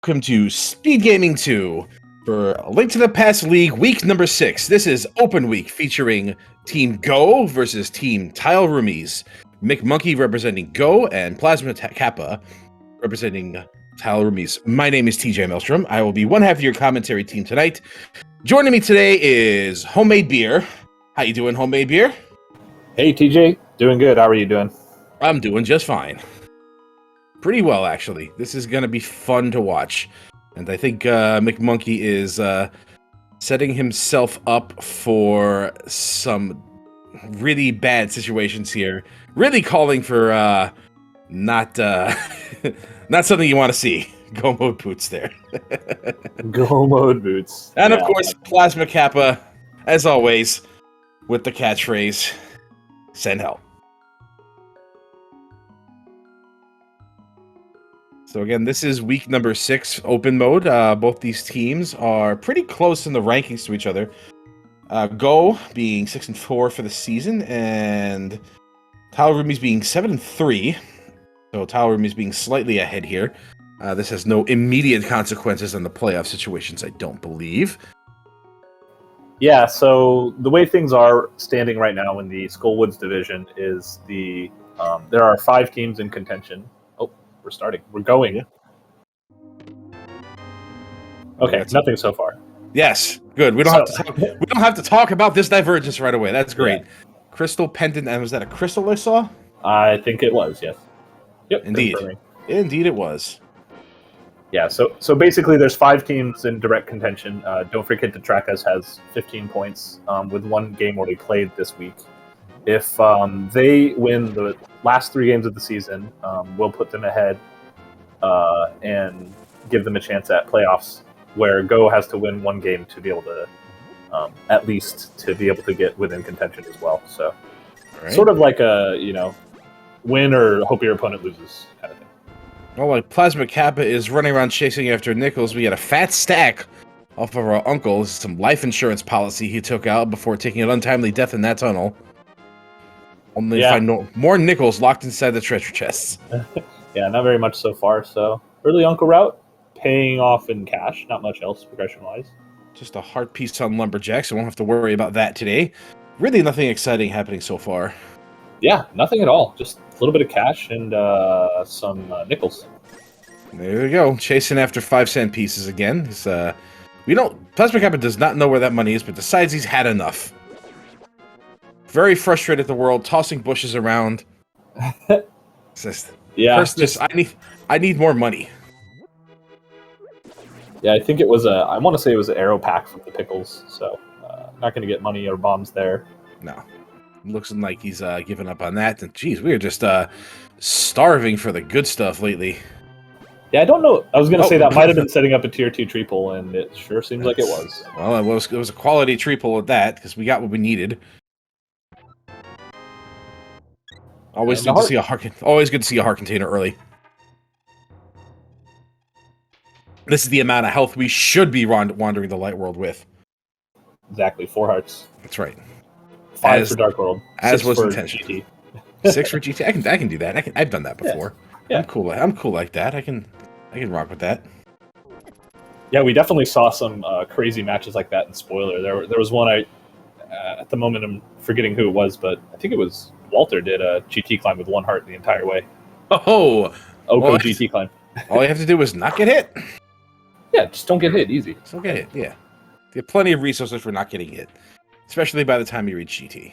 Welcome to SpeedGaming 2 for Link to the Past League, week number 6. This is Open Week featuring Team Go versus Team Tile Roomies. McMonkey representing Go and Plasma Kappa representing Tile Roomies. My name is TJ Maelstrom. I will be one half of your commentary team tonight. Joining me today is Homemade Beer. How you doing, Homemade Beer? Hey, TJ. Doing good. How are you doing? I'm doing just fine. Pretty well, actually. This is going to be fun to watch. And I think McMonkey is setting himself up for some really bad situations here. Really calling for not not something you want to see. Go mode boots there. Go mode boots. And of course, Plasma Kappa, as always, with the catchphrase, send help. So again, this is week number 6, open mode. Both these teams are pretty close in the rankings to each other. Go being 6-4 for the season, and Tile Roomies being 7-3. So Tile Roomies being slightly ahead here. This has no immediate consequences on the playoff situations, I don't believe. Yeah, so the way things are standing right now in the Skullwoods division is there are 5 teams in contention. We're starting. We're going. Yeah. Okay, nothing so far. Yes, good. We don't have to talk about this divergence right away. That's great. Yeah. Crystal pendant, and was that a crystal I saw? I think it was. Yes. Yep. Indeed. Indeed, it was. Yeah. So basically, there's 5 teams in direct contention. Don't forget to track us has 15 points with 1 game already played this week. If they win the last 3 games of the season, we'll put them ahead and give them a chance at playoffs, where Go has to win 1 game to be able to, at least to be able to get within contention as well. So, sort of like a win or hope your opponent loses kind of thing. Well, like Plasma Kappa is running around chasing after Nichols. We got a fat stack off of our uncle. Some life insurance policy he took out before taking an untimely death in that tunnel. Only find more nickels locked inside the treasure chests. Yeah, not very much so far. So early uncle route, paying off in cash. Not much else progression-wise. Just a heart piece on Lumberjack, so we won't have to worry about that today. Really nothing exciting happening so far. Yeah, nothing at all. Just a little bit of cash and some nickels. There we go. Chasing after 5-cent pieces again. Plasma Kappa does not know where that money is, but decides he's had enough. Very frustrated at the world, tossing bushes around. I need more money. Yeah, I think it was I want to say it was an arrow pack from the pickles, so not going to get money or bombs there. No. Looks like he's given up on that. And geez, we are just starving for the good stuff lately. Yeah, I don't know. I was going to say that might have been setting up a tier 2 tree pull, and it sure seems like it was. Well, it was a quality tree pull at that, because we got what we needed. Always good to see a heart container early. This is the amount of health we should be wandering the light world with. Exactly, 4 hearts. That's right. 5 for Dark World. As was intention. GT. 6 for GT. I can do that. I've done that before. Yeah. I'm cool like that. I can rock with that. Yeah, we definitely saw some crazy matches like that in Spoiler. There was one at the moment I'm forgetting who it was, but I think it was Walter did a GT climb with 1 heart the entire way. Oh, Oko GT climb. All you have to do is not get hit. Yeah, just don't get hit. Easy. Just don't get hit. Yeah, you have plenty of resources for not getting hit, especially by the time you reach GT.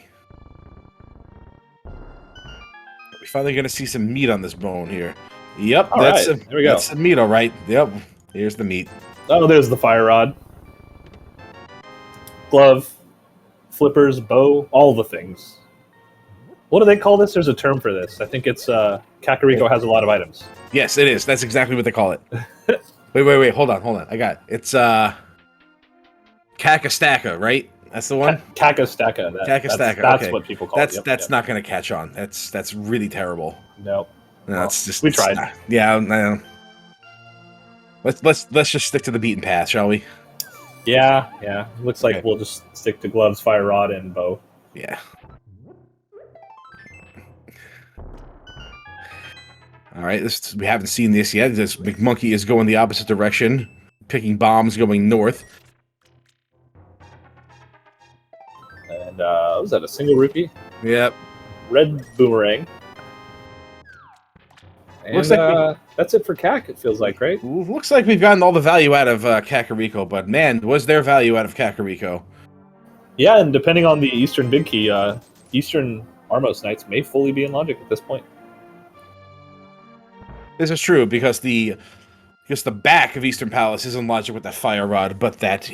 We're finally going to see some meat on this bone here. Yep, there we go. That's the meat, all right. Yep, here's the meat. Oh, there's the fire rod, glove, flippers, bow, all the things. What do they call this? There's a term for this. I think it's Kakariko has a lot of items. Yes, it is. That's exactly what they call it. Wait. Hold on. I got it. It's Kakastaka, right? That's the one? Kakastaka. That's okay. What people call it. That's not going to catch on. That's really terrible. Nope. No, it's just we tried. Yeah. Let's just stick to the beaten path, shall we? Yeah. Looks like we'll just stick to gloves, fire rod, and bow. Yeah. All right, we haven't seen this yet. This McMonkey is going the opposite direction, picking bombs going north. And was that a single rupee? Yep. Red boomerang. And Looks like that's it for CAC, it feels like, right? Looks like we've gotten all the value out of Kakariko, but man, was there value out of Kakariko? Yeah, and depending on the Eastern Big Key, Eastern Armos Knights may fully be in logic at this point. This is true because the back of Eastern Palace is in logic with that fire rod, but that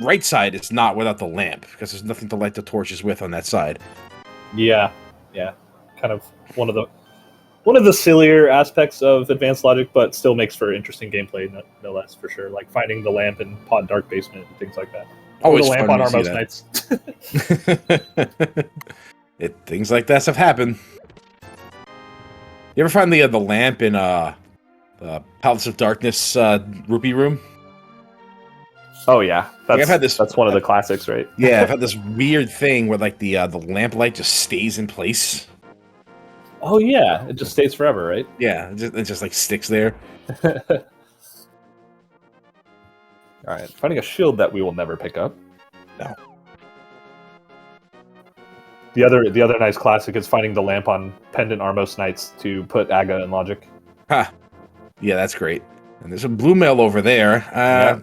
right side is not without the lamp because there's nothing to light the torches with on that side. Yeah, kind of one of the sillier aspects of advanced logic, but still makes for interesting gameplay, no less, for sure. Like finding the lamp in Pod Dark Basement and things like that. Always the lamp fun on to Armos Knights. Things like that have happened. You ever find the lamp in Palace of Darkness rupee room? Oh yeah, that's one of the classics, classics, right? Yeah, I've had this weird thing where like the lamp light just stays in place. Oh yeah, it just stays forever, right? Yeah, it just like sticks there. All right, finding a shield that we will never pick up. No. The other nice classic is finding the lamp on Pendant Armos Knights to put Aga in logic. Ha! Yeah, that's great. And there's a blue mail over there.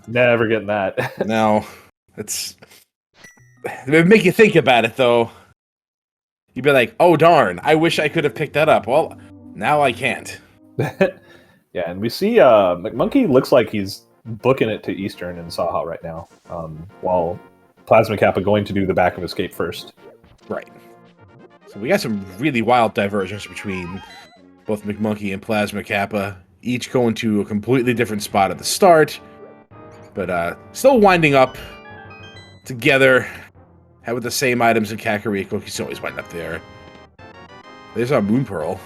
Never getting that. No, it would make you think about it though. You'd be like, "Oh darn! I wish I could have picked that up." Well, now I can't. Yeah, and we see McMonkey looks like he's booking it to Eastern and Saha right now, while Plasma Kappa going to do the back of escape first. Right. So we got some really wild divergence between both McMonkey and Plasma Kappa, each going to a completely different spot at the start, but still winding up together with the same items in Kakariko. He's always winding up there. There's our Moon Pearl.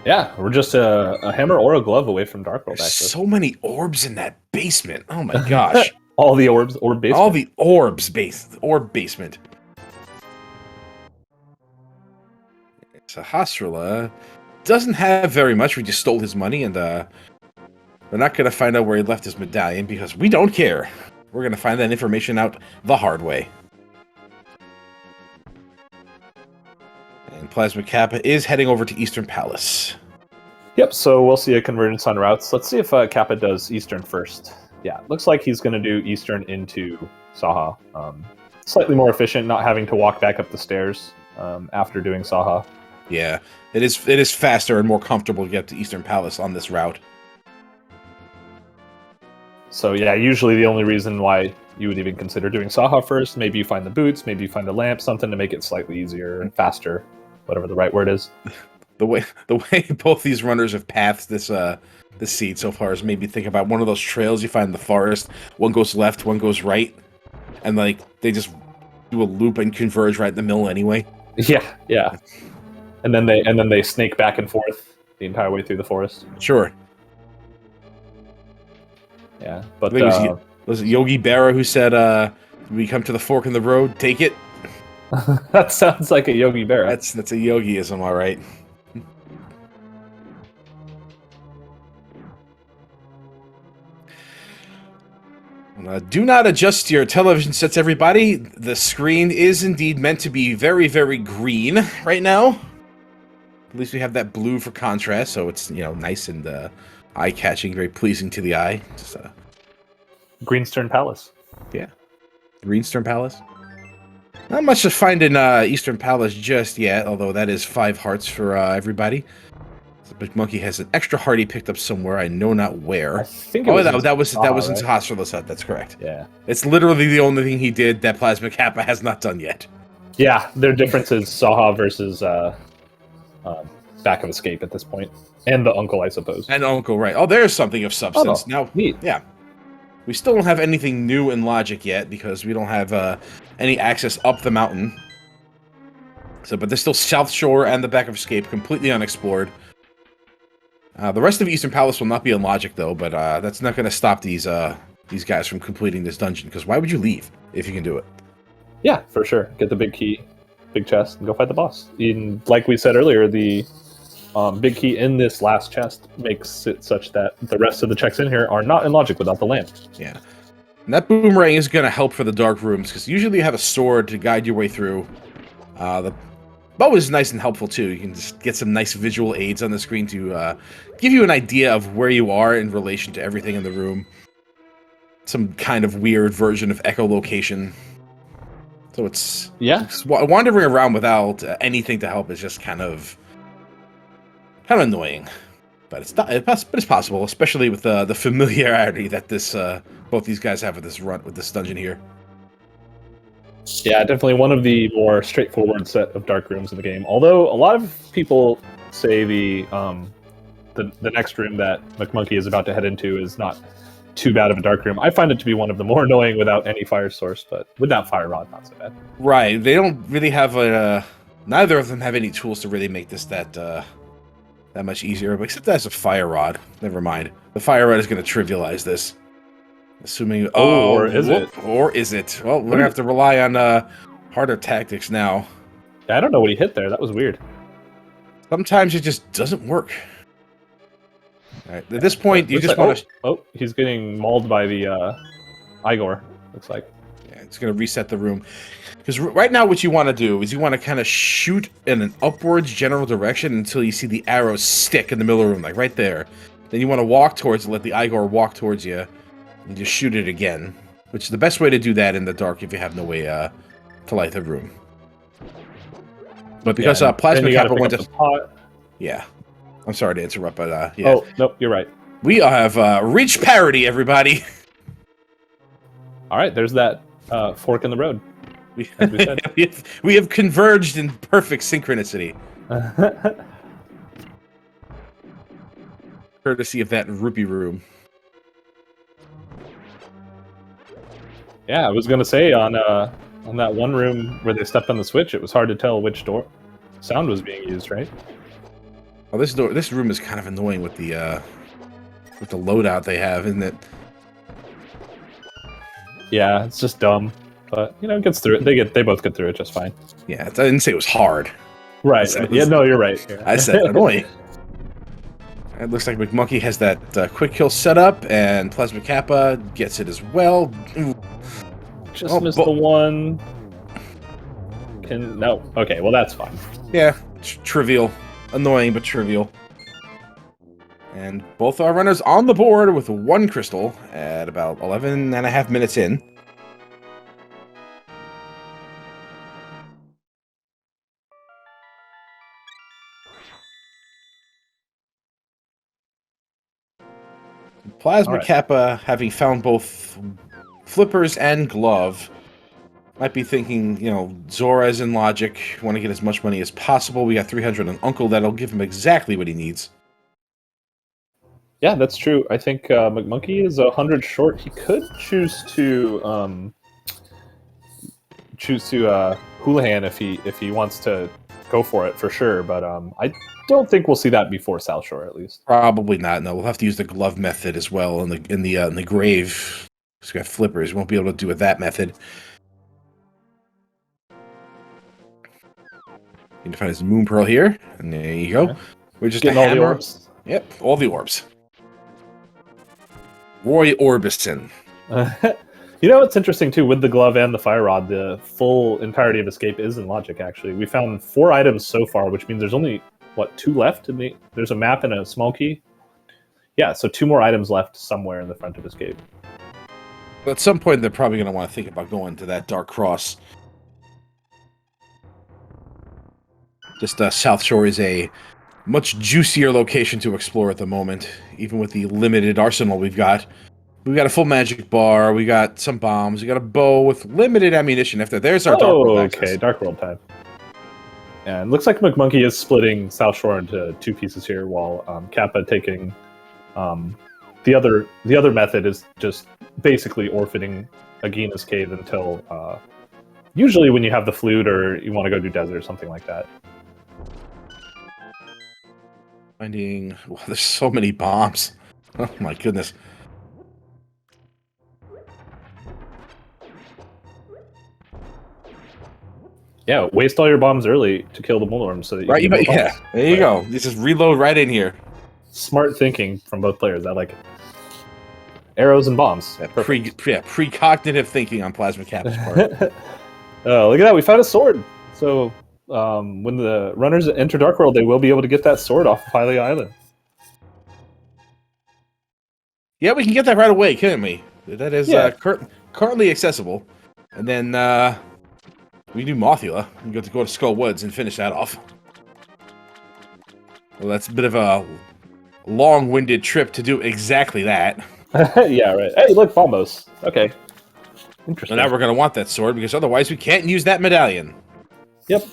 Yeah, we're just a hammer or a glove away from Dark World. There's so many orbs in that basement. Oh my gosh. All the orbs, orb basement. All the orbs orb basement. Sahasrara doesn't have very much. We just stole his money, and we're not going to find out where he left his medallion because we don't care. We're going to find that information out the hard way. And Plasma Kappa is heading over to Eastern Palace. Yep, so we'll see a convergence on routes. Let's see if Kappa does Eastern first. Yeah, looks like he's going to do Eastern into Saha. Slightly more efficient, not having to walk back up the stairs after doing Saha. Yeah, it is faster and more comfortable to get to Eastern Palace on this route. So yeah, usually the only reason why you would even consider doing Saha first, maybe you find the boots, maybe you find the lamp, something to make it slightly easier and faster, whatever the right word is. The way both these runners have pathed this seed so far is made me think about one of those trails you find in the forest. One goes left, one goes right, and like they just do a loop and converge right in the middle anyway. Yeah. And then they snake back and forth the entire way through the forest. Sure. Yeah, but was it Yogi Berra who said, "We come to the fork in the road, take it"? That sounds like a Yogi Berra. That's a Yogiism, all right. Do not adjust your television sets, everybody. The screen is indeed meant to be very, very green right now. At least we have that blue for contrast, so it's nice and eye-catching, very pleasing to the eye. Just, Greenstern Palace. Yeah, Greenstern Palace. Not much to find in Eastern Palace just yet, although that is 5 hearts for everybody. But Monkey has an extra heart he picked up somewhere. I know not where. I think it was that was in right? Sahasrara's hut. That's correct. Yeah, it's literally the only thing he did that Plasma Kappa has not done yet. Yeah, their difference is Saha versus Back of Escape at this point, and the Uncle, I suppose. And Uncle, right? Oh, there's something of substance now. Neat. Yeah, we still don't have anything new in logic yet because we don't have any access up the mountain. So, but there's still South Shore and the Back of Escape completely unexplored. The rest of Eastern Palace will not be in logic, though, but that's not going to stop these guys from completing this dungeon, because why would you leave if you can do it? Yeah, for sure. Get the big key, big chest, and go fight the boss. Like we said earlier, the big key in this last chest makes it such that the rest of the checks in here are not in logic without the lamp. Yeah. And that boomerang is going to help for the dark rooms, because usually you have a sword to guide your way through. The bow is nice and helpful, too. You can just get some nice visual aids on the screen to give you an idea of where you are in relation to everything in the room. Some kind of weird version of echolocation. So it's wandering around without anything to help is just kind of annoying. But it's possible, especially with the familiarity that both these guys have with this dungeon here. Yeah, definitely one of the more straightforward set of dark rooms in the game. Although a lot of people say the next room that McMonkey is about to head into is not too bad of a dark room. I find it to be one of the more annoying without any fire source, but with that fire rod, not so bad. Right, they don't really have neither of them have any tools to really make this that much easier, except that's a fire rod. Never mind. The fire rod is going to trivialize this. Assuming... or is it? Or is it? Well, we're going to have to rely on harder tactics now. I don't know what he hit there. That was weird. Sometimes it just doesn't work. All right, at this point, you just want to... Oh, he's getting mauled by the Igor, looks like. Yeah, it's going to reset the room. Because right now what you want to do is you want to kind of shoot in an upwards general direction until you see the arrows stick in the middle of the room, like right there. Then you want to walk towards it, let the Igor walk towards you, and just shoot it again. Which is the best way to do that in the dark if you have no way to light the room. But because Plasma Kappa went to... Yeah. I'm sorry to interrupt, but yeah. Oh, nope, you're right. We have reached parity, everybody. All right, there's that fork in the road. As we said. we have converged in perfect synchronicity. Courtesy of that rupee room. Yeah, I was gonna say on that one room where they stepped on the switch, it was hard to tell which door sound was being used, right? Oh, this room is kind of annoying with the loadout they have, isn't it? Yeah, it's just dumb, but you know, it gets through it. They both get through it just fine. Yeah, I didn't say it was hard. Right. Yeah, no, you're right. I said annoying. It looks like McMonkey has that quick kill set up, and Plasma Kappa gets it as well. Just missed the one. No. Okay, well that's fine. Yeah, trivial. Annoying, but trivial. And both our runners on the board with one crystal at about 11 and a half minutes in. Plasma Kappa, having found both flippers and glove, might be thinking, you know, Zora's in logic, want to get as much money as possible. We got 300 on Uncle, that'll give him exactly what he needs. Yeah, that's true. I think McMonkey is 100 short. He could choose to Houlihan if he wants to go for it for sure. But I don't think we'll see that before South Shore, at least. Probably not. No, we'll have to use the glove method as well in the grave. He's got flippers. Won't be able to do it that method. Need to find his moon pearl here, and there you go. Yeah. We're just getting all the orbs. Yep, all the orbs. Roy Orbison. You know what's interesting too with the glove and the fire rod? The full entirety of escape is in logic. Actually, we found 4 items so far, which means there's only 2 left. There's a map and a small key. Yeah, so 2 more items left somewhere in the front of escape. At some point, they're probably going to want to think about going to that Dark Cross. Just South Shore is a much juicier location to explore at the moment, even with the limited arsenal we've got. We've got a full magic bar, we got some bombs, we got a bow with limited ammunition. There's our Dark World access. Okay, Dark World time. And looks like McMonkey is splitting South Shore into 2 pieces here, while Kappa taking the other method is just basically orphaning Agina's cave until usually when you have the flute or you want to go do desert or something like that. Finding... Well, there's so many bombs. Oh my goodness. Yeah, waste all your bombs early to kill the bullworms so that you Right, can get more yeah. bombs. There you go. You just reload right in here. Smart thinking from both players. I like it. Arrows and bombs. Precognitive thinking on Plasma Kappa's part. Oh, look at that. We found a sword. So when the runners enter Dark World, they will be able to get that sword off of Hylia Island. Yeah, we can get that right away, can't we? That is Yeah. currently accessible. And then we do Mothula. We get to go to Skull Woods and finish that off. Well, that's a bit of a long-winded trip to do exactly that. Yeah, right. Hey, look, Bombos. Okay. Interesting. And now we're going to want that sword, because otherwise we can't use that medallion. Yep.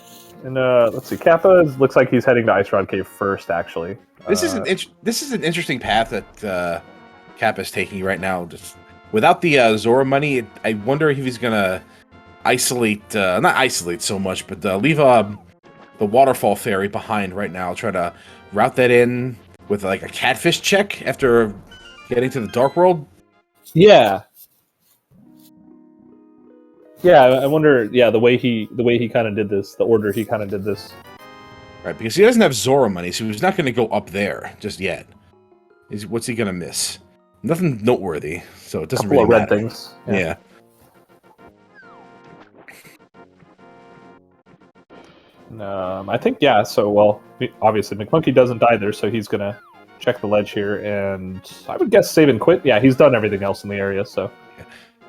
And let's see. Kappa looks like he's heading to Ice Rod Cave first, actually. This is an interesting path that Kappa's taking right now. Just without the Zora money, I wonder if he's going to isolate, not isolate so much, but leave the waterfall fairy behind right now. Try to route that in with like a catfish check after getting to the Dark World. Yeah. Yeah, I wonder. Yeah, the way he kind of did this, the order he kind of did this. Right, because he doesn't have Zora money, so he's not going to go up there just yet. What's he going to miss? Nothing noteworthy, so it doesn't really matter. Red things. Yeah. I think, yeah, so, well, obviously McMonkey doesn't die there, so he's going to check the ledge here, and I would guess save and quit. Yeah, he's done everything else in the area, so.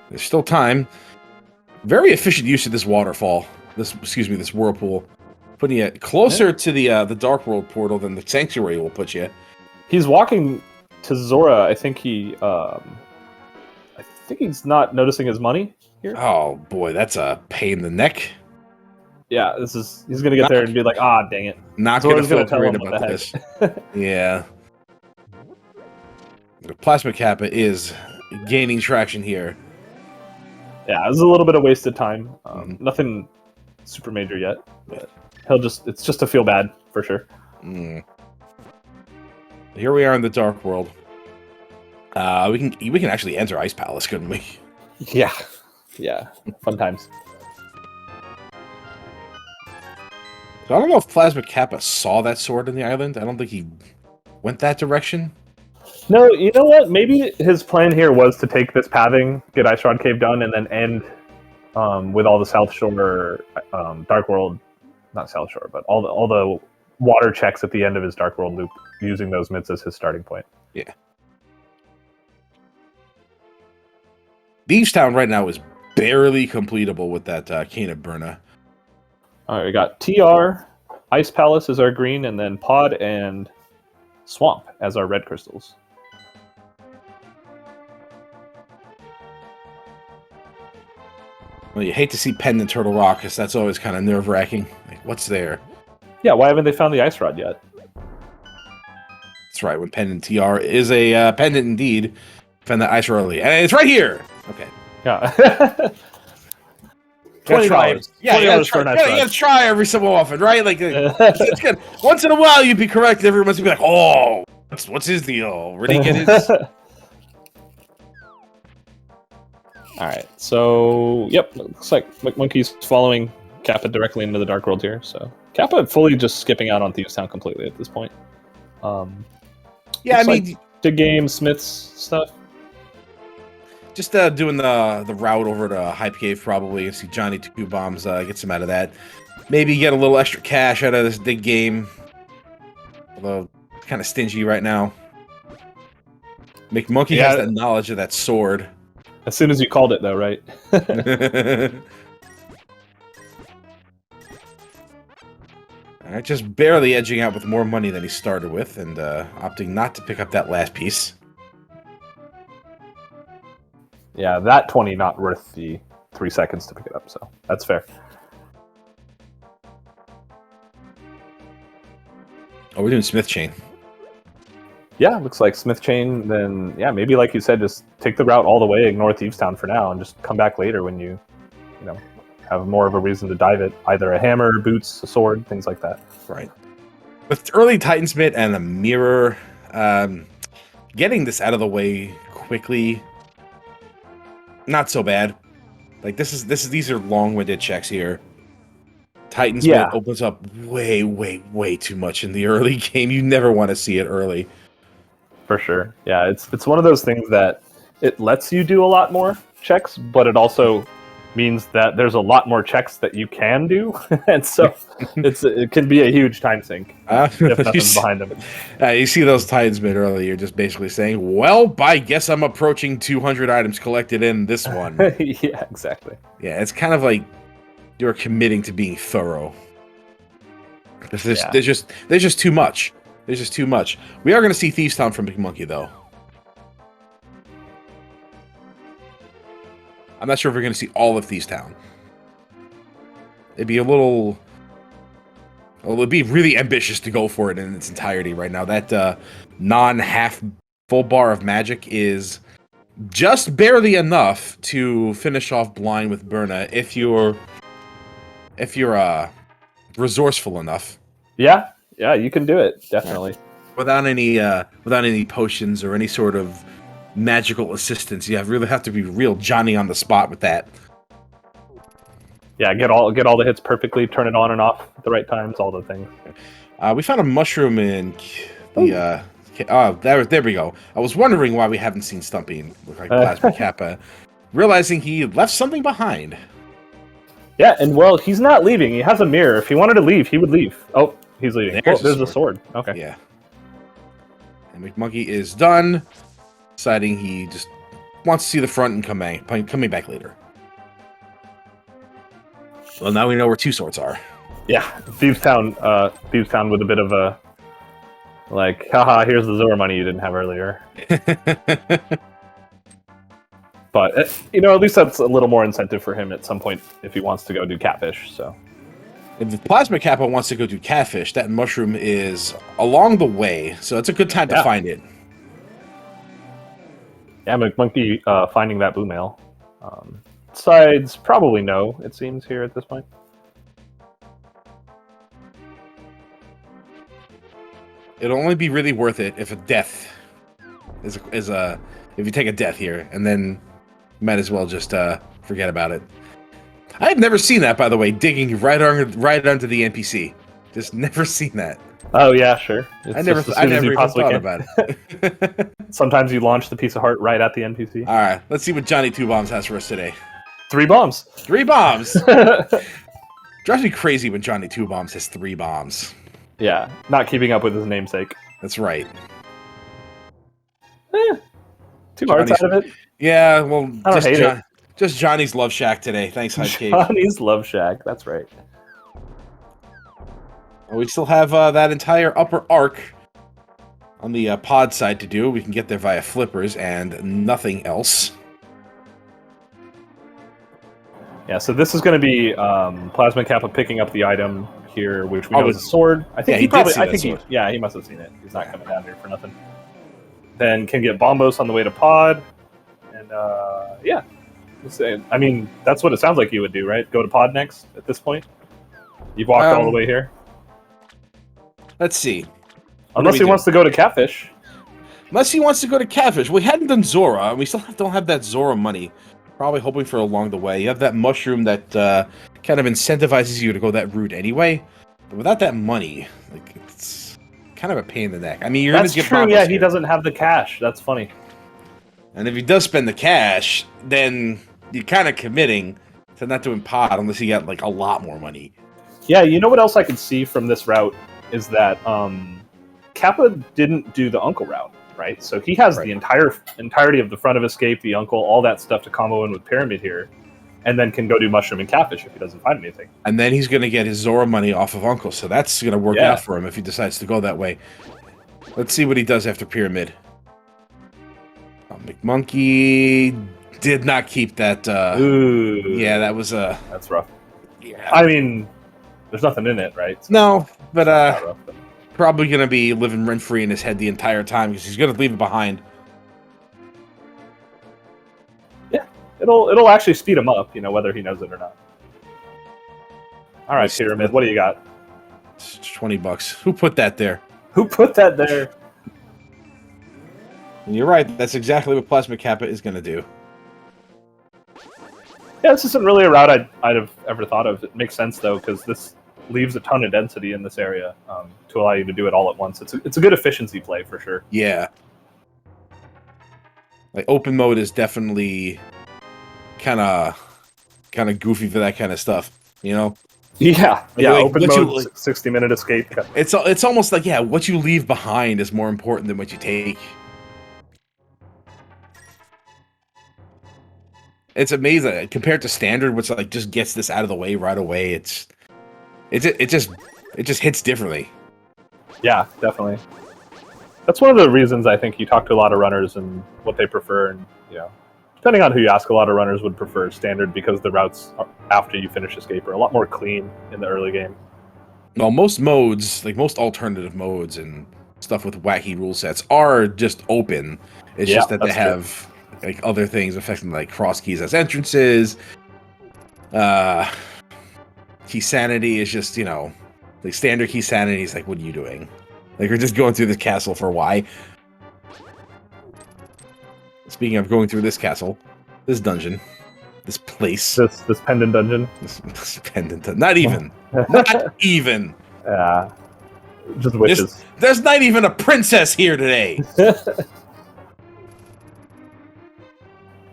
There's still time. Very efficient use of this waterfall. This whirlpool. Putting it closer to the Dark World portal than the Sanctuary will put you. He's walking to Zora. I think he's not noticing his money here. Oh, boy, that's a pain in the neck. Yeah, he's gonna get there and be like, ah, dang it. Not Zora's gonna tell great him about this. Yeah. The Plasma Kappa is gaining traction here. Yeah, it was a little bit of wasted time. Nothing super major yet, but it's just to feel bad for sure. Here we are in the Dark World. We can actually enter Ice Palace, couldn't we? Yeah, fun times. So I don't know if Plasma Kappa saw that sword in the island. I don't think he went that direction. No, you know what? Maybe his plan here was to take this pathing, get Ice Rod Cave done, and then end with all the South Shore, Dark World, not South Shore, but all the water checks at the end of his Dark World loop, using those myths as his starting point. Yeah. Thieves Town right now is barely completable with that Cane of Burna. All right, we got TR, Ice Palace as our green, and then Pod and Swamp as our red crystals. Well, you hate to see Pendant Turtle Rock, because that's always kind of nerve-wracking. Like, what's there? Yeah, why haven't they found the Ice Rod yet? That's right, when Pendant TR is a pendant indeed. Found that Ice Rod early. And it's right here! Okay. Yeah. $20. Yeah, you gotta try every so often, right? Like, it's good. Once in a while, you'd be correct. Everyone's gonna be like, "Oh, what's his deal? Where did he get his?" All right, so yep, looks like McMonkey's following Kappa directly into the Dark World here. So Kappa fully just skipping out on Thieves Town completely at this point. Yeah, I mean, Dig Game, Smith's stuff. Just doing the route over to Hype Cave probably. See Johnny 2 Bombs, get some out of that. Maybe get a little extra cash out of this Dig Game. Although, kind of stingy right now. McMonkey has that knowledge of that sword. As soon as you called it, though, right? Alright, just barely edging out with more money than he started with, and opting not to pick up that last piece. Yeah, that 20 not worth the 3 seconds to pick it up, so that's fair. Oh, we're doing Smith Chain. Yeah, looks like Smith Chain, then, yeah, maybe like you said, just take the route all the way, ignore Thieves Town for now, and just come back later when you have more of a reason to dive it. Either a hammer, boots, a sword, things like that. Right. With early Titansmith and a mirror, getting this out of the way quickly, not so bad. Like, these are long-winded checks here. Titan's Yeah. Mid opens up way too much in the early game. You never want to see it early. For sure. Yeah, it's one of those things that it lets you do a lot more checks, but it also means that there's a lot more checks that you can do, and so it can be a huge time sink if nothing's behind them. You see those Titans Mid early, you're just basically saying, well, I guess I'm approaching 200 items collected in this one. Yeah, exactly. Yeah, it's kind of like you're committing to being thorough. There's just too much. There's just too much. We are going to see Thieves Town from McMonkey, though. I'm not sure if we're going to see all of Thieves Town. It'd be it'd be really ambitious to go for it in its entirety right now. That non-half full bar of magic is just barely enough to finish off blind with Burna if you're resourceful enough. Yeah, you can do it, definitely. Without any potions or any sort of magical assistance. You really have to be real Johnny on the spot with that. Yeah, get all the hits perfectly, turn it on and off at the right times, all the things. We found a mushroom in the there we go. I was wondering why we haven't seen Stumpy look like Plasma Kappa, realizing he left something behind. Yeah, and well, he's not leaving. He has a mirror. If he wanted to leave, he would leave. Oh, he's leaving. There's a sword. Okay. Yeah. And McMonkey is done, deciding he just wants to see the front and coming back later. Well, now we know where two swords are. Yeah, Thieves Town with a bit of a like, haha, here's the Zora money you didn't have earlier. But at least that's a little more incentive for him at some point if he wants to go do catfish. So, if the Plasma Kappa wants to go do catfish, that mushroom is along the way, so it's a good time to find it. Yeah, McMonkey finding that blue mail. Sides probably no, it seems, here at this point. It'll only be really worth it if a death is if you take a death here, and then you might as well just forget about it. I've never seen that, by the way, digging right under the NPC. Just never seen that. Oh yeah, sure. I never even thought about it. Sometimes you launch the piece of heart right at the NPC. All right, let's see what Johnny Two Bombs has for us today. 3 bombs. 3 bombs. Drives me crazy when Johnny Two Bombs has 3 bombs. Yeah, not keeping up with his namesake. That's right. 2 hearts out of it. Yeah, well, I don't hate it. Just Johnny's Love Shack today. Thanks, High Cave. Johnny's Love Shack. That's right. We still have that entire upper arc on the pod side to do. We can get there via flippers and nothing else. Yeah, so this is going to be Plasma Kappa picking up the item here, which we know is a sword. I think he must have seen it. He's not coming down here for nothing. Then can get Bombos on the way to pod, and yeah. I mean, that's what it sounds like you would do, right? Go to pod next at this point. You've walked all the way here. Let's see. Unless he wants to go to catfish. Unless he wants to go to catfish. We hadn't done Zora, and we still don't have that Zora money. Probably hoping for along the way. You have that mushroom that kind of incentivizes you to go that route anyway. But without that money, like, it's kind of a pain in the neck. I mean, you're going to get true. Yeah, he doesn't have the cash. That's funny. And if he does spend the cash, then you're kind of committing to not doing pod unless you got like a lot more money. Yeah, you know what else I can see from this route is that Kappa didn't do the Uncle route. Right, so he has the entirety of the front of escape, the Uncle, all that stuff to combo in with Pyramid here, and then can go do mushroom and catfish if he doesn't find anything. And then he's going to get his Zora money off of Uncle, so that's going to work out for him if he decides to go that way. Let's see what he does after Pyramid. McMonkey did not keep that. Ooh, yeah, that was that's rough. Yeah, I mean, there's nothing in it, right? So no, but probably going to be living rent-free in his head the entire time because he's going to leave it behind. Yeah, it'll actually speed him up, whether he knows it or not. All right, Pyramid, what do you got? It's $20. Who put that there? Who put that there? And you're right. That's exactly what Plasma Kappa is going to do. Yeah, this isn't really a route I'd have ever thought of. It makes sense, though, because leaves a ton of density in this area to allow you to do it all at once. It's a good efficiency play for sure. Yeah. Like open mode is definitely kind of goofy for that kind of stuff, you know? Yeah, Like, yeah. like, Open mode, 60-minute escape. It's almost like, yeah, what you leave behind is more important than what you take. It's amazing compared to standard, which like just gets this out of the way right away. It just hits differently. Yeah, definitely. That's one of the reasons I think you talk to a lot of runners and what they prefer, and depending on who you ask, a lot of runners would prefer standard because the routes after you finish escape are a lot more clean in the early game. Well, most modes, like most alternative modes and stuff with wacky rule sets, are just open. It's just that they have like other things affecting like cross keys as entrances. Key sanity is just, like standard key sanity is like, what are you doing? Like, we're just going through this castle for why? Speaking of going through this castle, this dungeon, this place, this pendant dungeon, this pendant, not even, not even. Yeah, just wishes. There's not even a princess here today.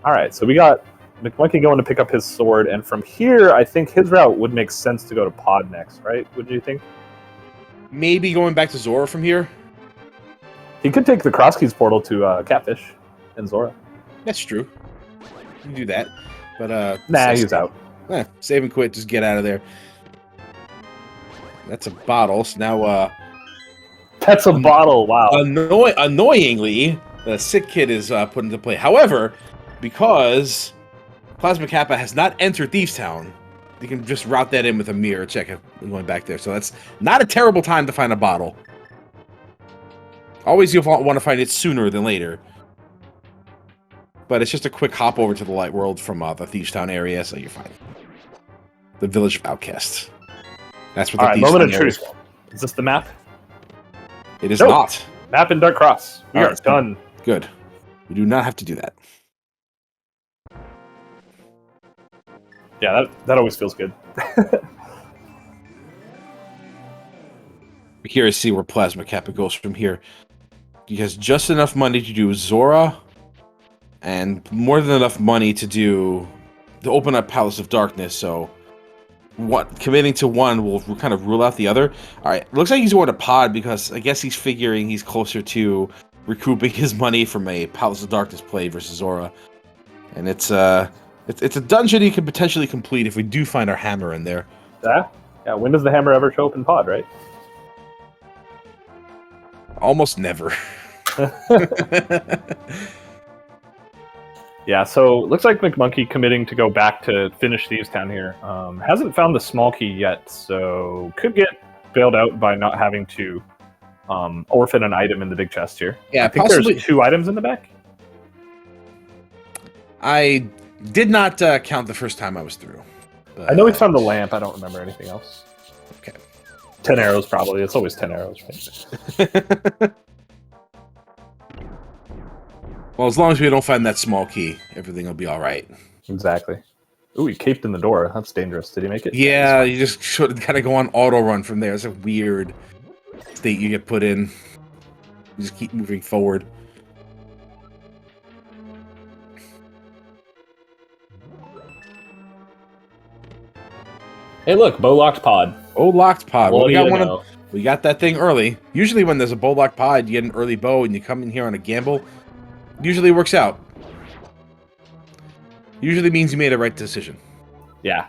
All right, so we got McMonkey going to pick up his sword, and from here, I think his route would make sense to go to Pod next, right? Would you think? Maybe going back to Zora from here. He could take the Cross Keys portal to Catfish and Zora. That's true. You can do that, but nah, he's out. Save and quit. Just get out of there. That's a bottle. So now, that's a bottle. Wow. Annoyingly, the sick kid is put into play. However, because Plasma Kappa has not entered Thieves Town, you can just route that in with a mirror check going back there. So that's not a terrible time to find a bottle. Always you'll want to find it sooner than later. But it's just a quick hop over to the Light World from the Thieves Town area, so you're fine. The Village of Outcasts. That's what the Thieves Town area is. Is this the map? It is not. Map in Dark Cross. We are done. Good. We do not have to do that. Yeah, that always feels good. We're curious to see where Plasma Kappa goes from here. He has just enough money to do Zora, and more than enough money to open up Palace of Darkness, so committing to one will kind of rule out the other. Alright, looks like he's going to Pod because I guess he's figuring he's closer to recouping his money from a Palace of Darkness play versus Zora. And it's a dungeon he could potentially complete if we do find our hammer in there. Yeah, when does the hammer ever show up in Pod, right? Almost never. Yeah, so looks like McMonkey committing to go back to finish Thieves Town here. Hasn't found the small key yet, so could get bailed out by not having to orphan an item in the big chest here. Yeah, I think there's 2 items in the back. I did not count the first time I was through. But, I know we found the lamp. I don't remember anything else. Okay. 10 arrows, probably. It's always 10 arrows, right? Well, as long as we don't find that small key, everything will be all right. Exactly. Ooh, he caped in the door. That's dangerous. Did he make it? Yeah, you just should kind of go on auto run from there. It's a weird state you get put in. You just keep moving forward. Hey, look, bow locked pod. Oh, locked pod. Well, Well, we got that thing early. Usually, when there's a bow locked pod, you get an early bow, and you come in here on a gamble. Usually works out. Usually means you made a right decision. Yeah,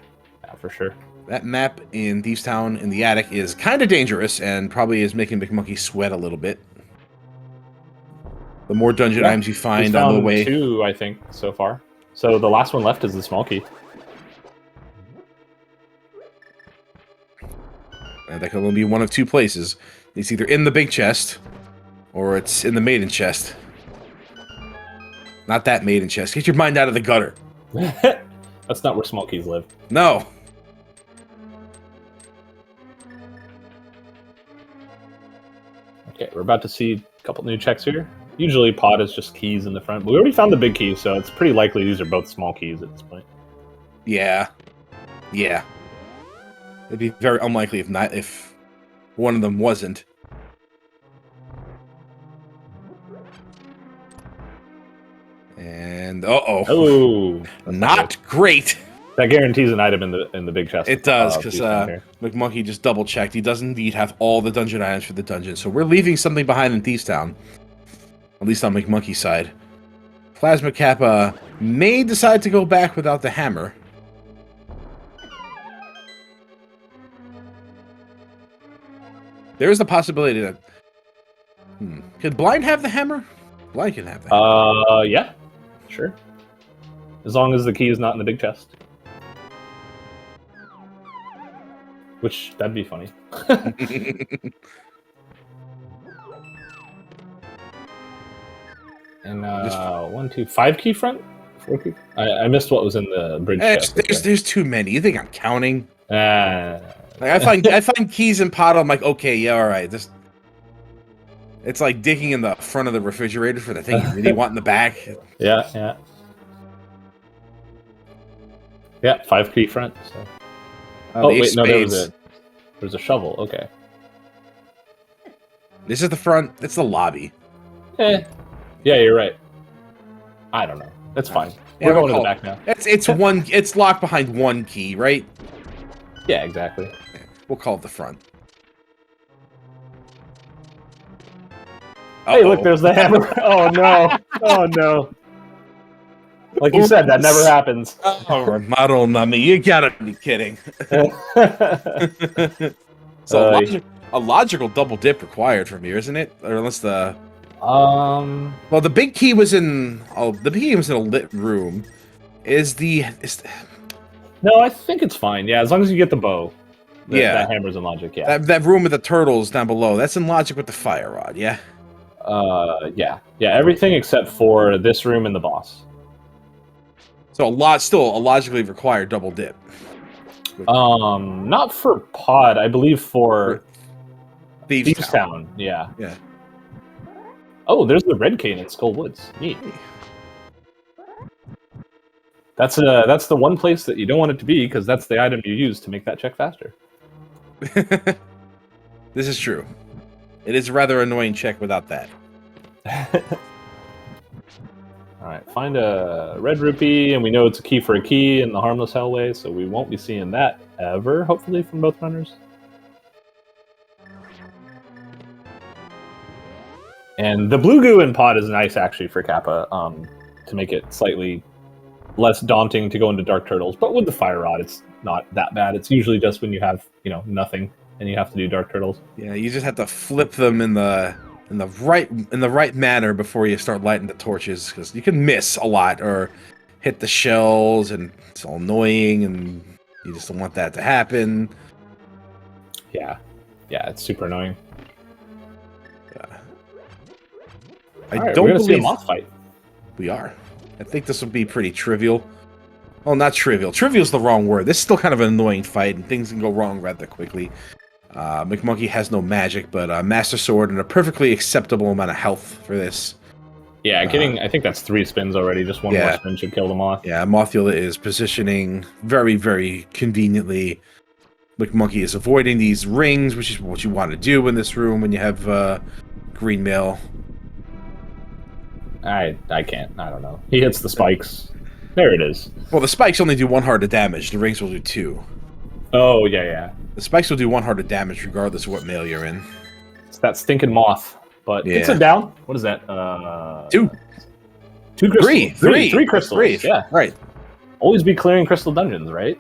for sure. That map in Thieves Town in the attic is kind of dangerous and probably is making McMonkey sweat a little bit. The more dungeon items you find on the way. 2, I think, so far. So the last one left is the small key. That can only be one of 2 places. It's either in the big chest or it's in the maiden chest. Not that maiden chest. Get your mind out of the gutter. That's not where small keys live. No. Okay, we're about to see a couple new checks here. Usually pod is just keys in the front, but we already found the big keys, so it's pretty likely these are both small keys at this point. Yeah. Yeah. It'd be very unlikely if one of them wasn't. And Oh, not great. That guarantees an item in the big chest. It does, because McMonkey just double checked. He does indeed have all the dungeon items for the dungeon, so we're leaving something behind in Thieves Town. At least on McMonkey's side. Plasma Kappa may decide to go back without the hammer. There is the possibility that... Could Blind have the hammer? Blind can have the hammer. Yeah. Sure. As long as the key is not in the big chest. Which, that'd be funny. And 1, 2, 5 key front? 4 key? I missed what was in the bridge chest. There's too many. You think I'm counting? Like I find keys in pot. I'm like, okay, yeah, all right. It's like digging in the front of the refrigerator for the thing you really want in the back. Yeah. Yeah, 5 key front. So. Oh wait, no, there's a shovel. Okay. This is the front. It's the lobby. Yeah, you're right. I don't know. That's fine. Yeah, We're going to the back now. It's locked behind one key, right? Yeah, exactly. Yeah, we'll call it the front. Hey, look, there's the hammer. Oh no! Oh no! Like you said, that never happens. Oh, Maru Nami, you gotta be kidding. So a logical double dip required from here, isn't it? Or unless the well, the big key was in a lit room. No, I think it's fine. Yeah, as long as you get the bow. That hammer's in logic. Yeah. That room with the turtles down below. That's in logic with the fire rod. Yeah. Yeah. Everything except for this room and the boss. So still a logically required double dip. Not for pod. I believe for Thieves Town. Yeah. Yeah. Oh, there's the red cane at Skull Woods. Neat. That's the one place that you don't want it to be, because that's the item you use to make that check faster. This is true. It is a rather annoying check without that. Alright, find a red rupee, and we know it's a key for a key in the Harmless Hellway, so we won't be seeing that ever, hopefully, from both runners. And the blue goo in pod is nice, actually, for Kappa, to make it slightly less daunting to go into Dark Turtles. But with the Fire Rod, it's not that bad. It's usually just when you have, nothing, and you have to do Dark Turtles. Yeah, you just have to flip them in the right manner before you start lighting the torches, because you can miss a lot or hit the shells, and it's all annoying, and you just don't want that to happen. Yeah, it's super annoying. I don't believe see a moth fight. We are. I think this will be pretty trivial. Oh, not trivial. Trivial's the wrong word. This is still kind of an annoying fight, and things can go wrong rather quickly. McMonkey has no magic, but Master Sword and a perfectly acceptable amount of health for this. Yeah, I think that's 3 spins already. Just one more spin should kill the moth. Yeah, Mothula is positioning very, very conveniently. McMonkey is avoiding these rings, which is what you want to do in this room when you have green mail. I can't. I don't know. He hits the spikes. There it is. Well, the spikes only do 1 heart of damage. The rings will do 2. Oh, yeah. The spikes will do 1 heart of damage regardless of what mail you're in. It's that stinking moth. But it's him down. What is that? 2. 2 crystals. 3 crystals. 3. Yeah. Right. Always be clearing crystal dungeons, right?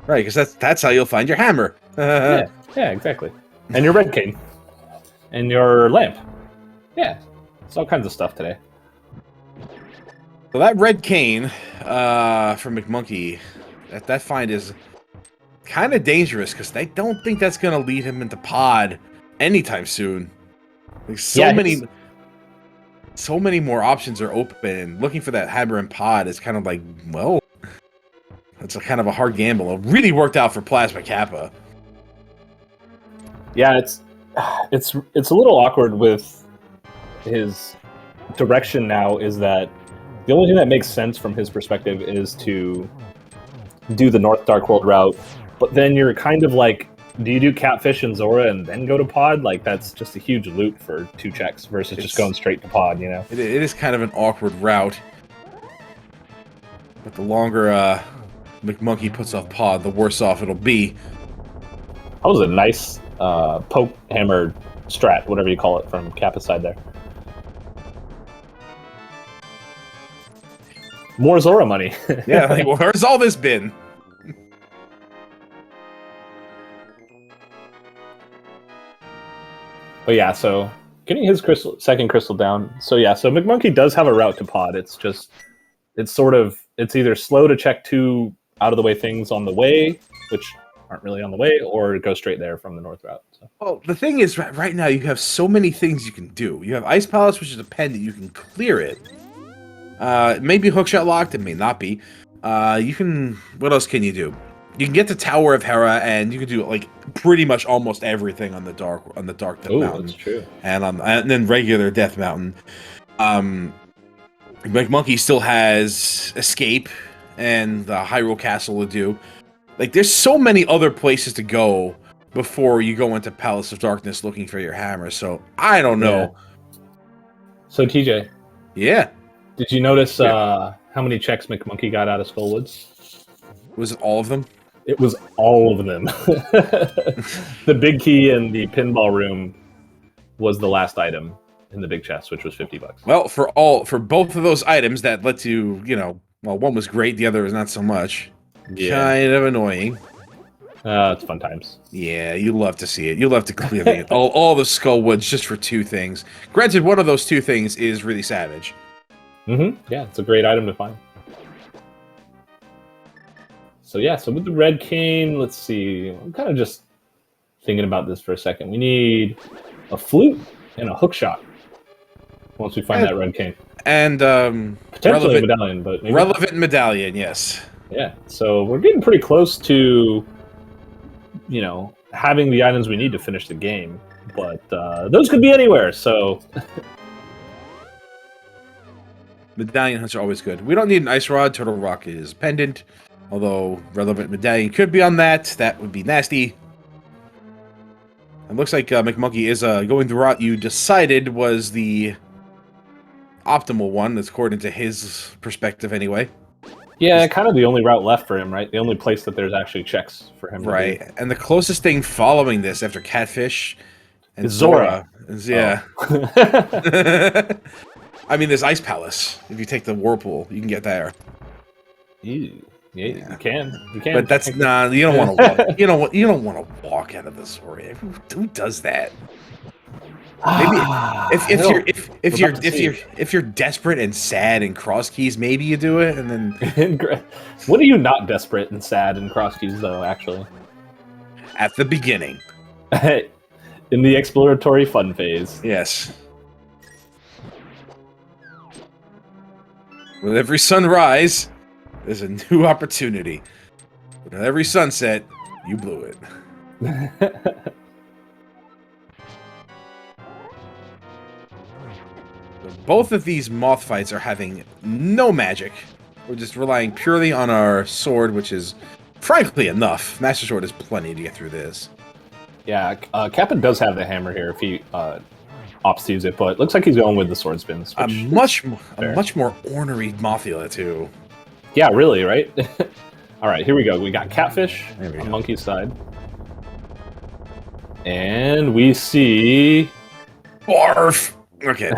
Right, because that's how you'll find your hammer. Yeah, exactly. And your red cane. And your lamp. Yeah. It's all kinds of stuff today. So that red cane from McMonkey, that find is kind of dangerous, because I don't think that's going to lead him into pod anytime soon. Like so many more options are open, and looking for that hammer and pod is kind of like, well, it's a kind of a hard gamble. It really worked out for Plasma Kappa. Yeah, it's a little awkward with his direction now. Is that the only thing that makes sense from his perspective is to do the North Dark World route, but then you're kind of like, do you do Catfish and Zora and then go to Pod? Like, that's just a huge loop for 2 checks versus just going straight to Pod, you know? It is kind of an awkward route. But the longer McMonkey puts off Pod, the worse off it'll be. That was a nice poke hammer strat, whatever you call it, from Kappa's side there. More Zora money. Yeah, like, where's all this been? But yeah, so getting his second crystal down. So yeah, so McMonkey does have a route to Pod. It's just, it's either slow to check 2 out of the way things on the way, which aren't really on the way, or go straight there from the north route. So. Well, the thing is, right now you have so many things you can do. You have Ice Palace, which is a pendant. You can clear it. It may be hookshot locked. It may not be. You can... What else can you do? You can get the Tower of Hera, and you can do like pretty much almost everything on the Dark Death Mountain. That's true. And then regular Death Mountain. McMonkey still has Escape and the Hyrule Castle to do. Like, there's so many other places to go before you go into Palace of Darkness looking for your hammer. So I don't know. Yeah. So TJ, yeah, did you notice how many checks McMonkey got out of Skullwoods? Was it all of them? It was all of them. The big key in the pinball room was the last item in the big chest, which was $50. Well, for both of those items, that led to, you know, well, one was great, the other was not so much. Yeah. Kind of annoying. It's fun times. Yeah, you love to see it. You love to clear all the Skullwoods just for 2 things. Granted, one of those 2 things is really savage. Mm-hmm. Yeah, it's a great item to find. So yeah, so with the red cane, let's see. I'm kind of just thinking about this for a second. We need a flute and a hookshot once we find that red cane. And potentially a medallion, but maybe relevant medallion, yes. Yeah, so we're getting pretty close to, you know, having the items we need to finish the game, but those could be anywhere, so... Medallion hunts are always good. We don't need an Ice Rod. Turtle Rock is pendant, although relevant medallion could be on that. That would be nasty. It looks like McMonkey is going the route you decided was the optimal one, that's according to his perspective anyway. Yeah, kind of the only route left for him, right? The only place that there's actually checks for him. Right, and the closest thing following this after Catfish and Zora is, yeah. Oh. I mean, there's Ice Palace. If you take the Whirlpool, you can get there. Ew. Yeah, you can. But that's nah. You don't want to walk. You don't want to walk out of the Zora. Who does that? Maybe if you're desperate and sad and cross keys, maybe you do it, and then. When are you not desperate and sad and cross keys though? Actually, at the beginning, in the exploratory fun phase. Yes. With every sunrise, there's a new opportunity. With every sunset, you blew it. Both of these moth fights are having no magic. We're just relying purely on our sword, which is, frankly, enough. Master Sword is plenty to get through this. Yeah, Kappa does have the hammer here if he opts to use it, but it looks like he's going with the sword spins. A much more ornery Mothula, too. Yeah, really, right? All right, here we go. We got Catfish on Monkey's side. And we see... Barf! Okay.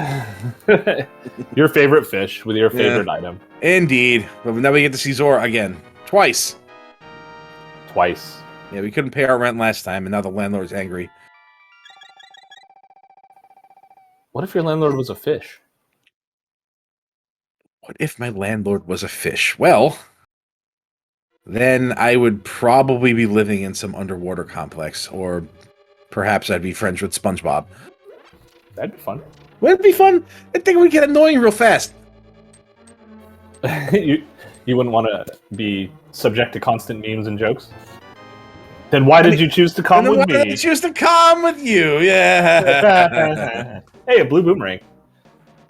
Your favorite fish with your favorite item. Indeed. But now we get to see Zora again. Twice. Yeah, we couldn't pay our rent last time, and now the landlord's angry. What if your landlord was a fish? What if my landlord was a fish? Well, then I would probably be living in some underwater complex, or perhaps I'd be friends with SpongeBob. That'd be fun. Would it be fun? I think we'd get annoying real fast. You wouldn't want to be subject to constant memes and jokes? Then why did you choose to come with me? Why did I choose to come with you? Yeah. Hey, a blue boomerang.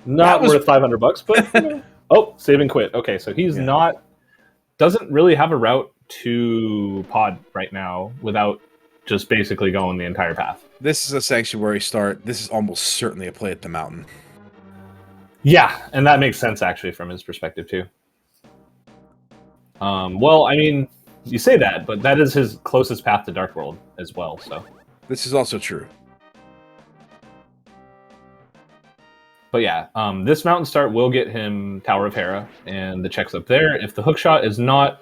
Not worth $500, but... Oh, save and quit. Okay, so he's doesn't really have a route to pod right now without just basically going the entire path. This is a sanctuary start. This is almost certainly a play at the mountain. Yeah, and that makes sense actually from his perspective too. Well, I mean, you say that, but that is his closest path to Dark World as well. So this is also true. But yeah, this mountain start will get him Tower of Hera and the checks up there. If the hookshot is not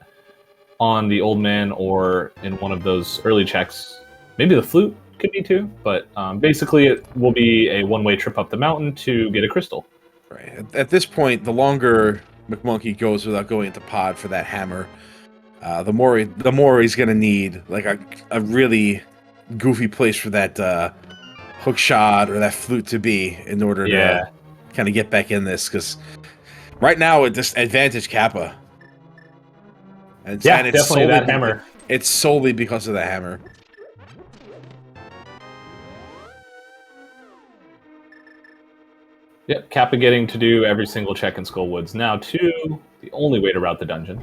on the old man or in one of those early checks, maybe the flute could be too. But basically, it will be a one-way trip up the mountain to get a crystal. Right. At this point, the longer McMonkey goes without going into pod for that hammer, the more he's gonna need like a really goofy place for that hook shot or that flute to be in order to kind of get back in this, because right now it just advantage Kappa. And it's definitely that hammer. It's solely because of the hammer. Yep, Kappa getting to do every single check in Skull Woods now too. The only way to route the dungeon.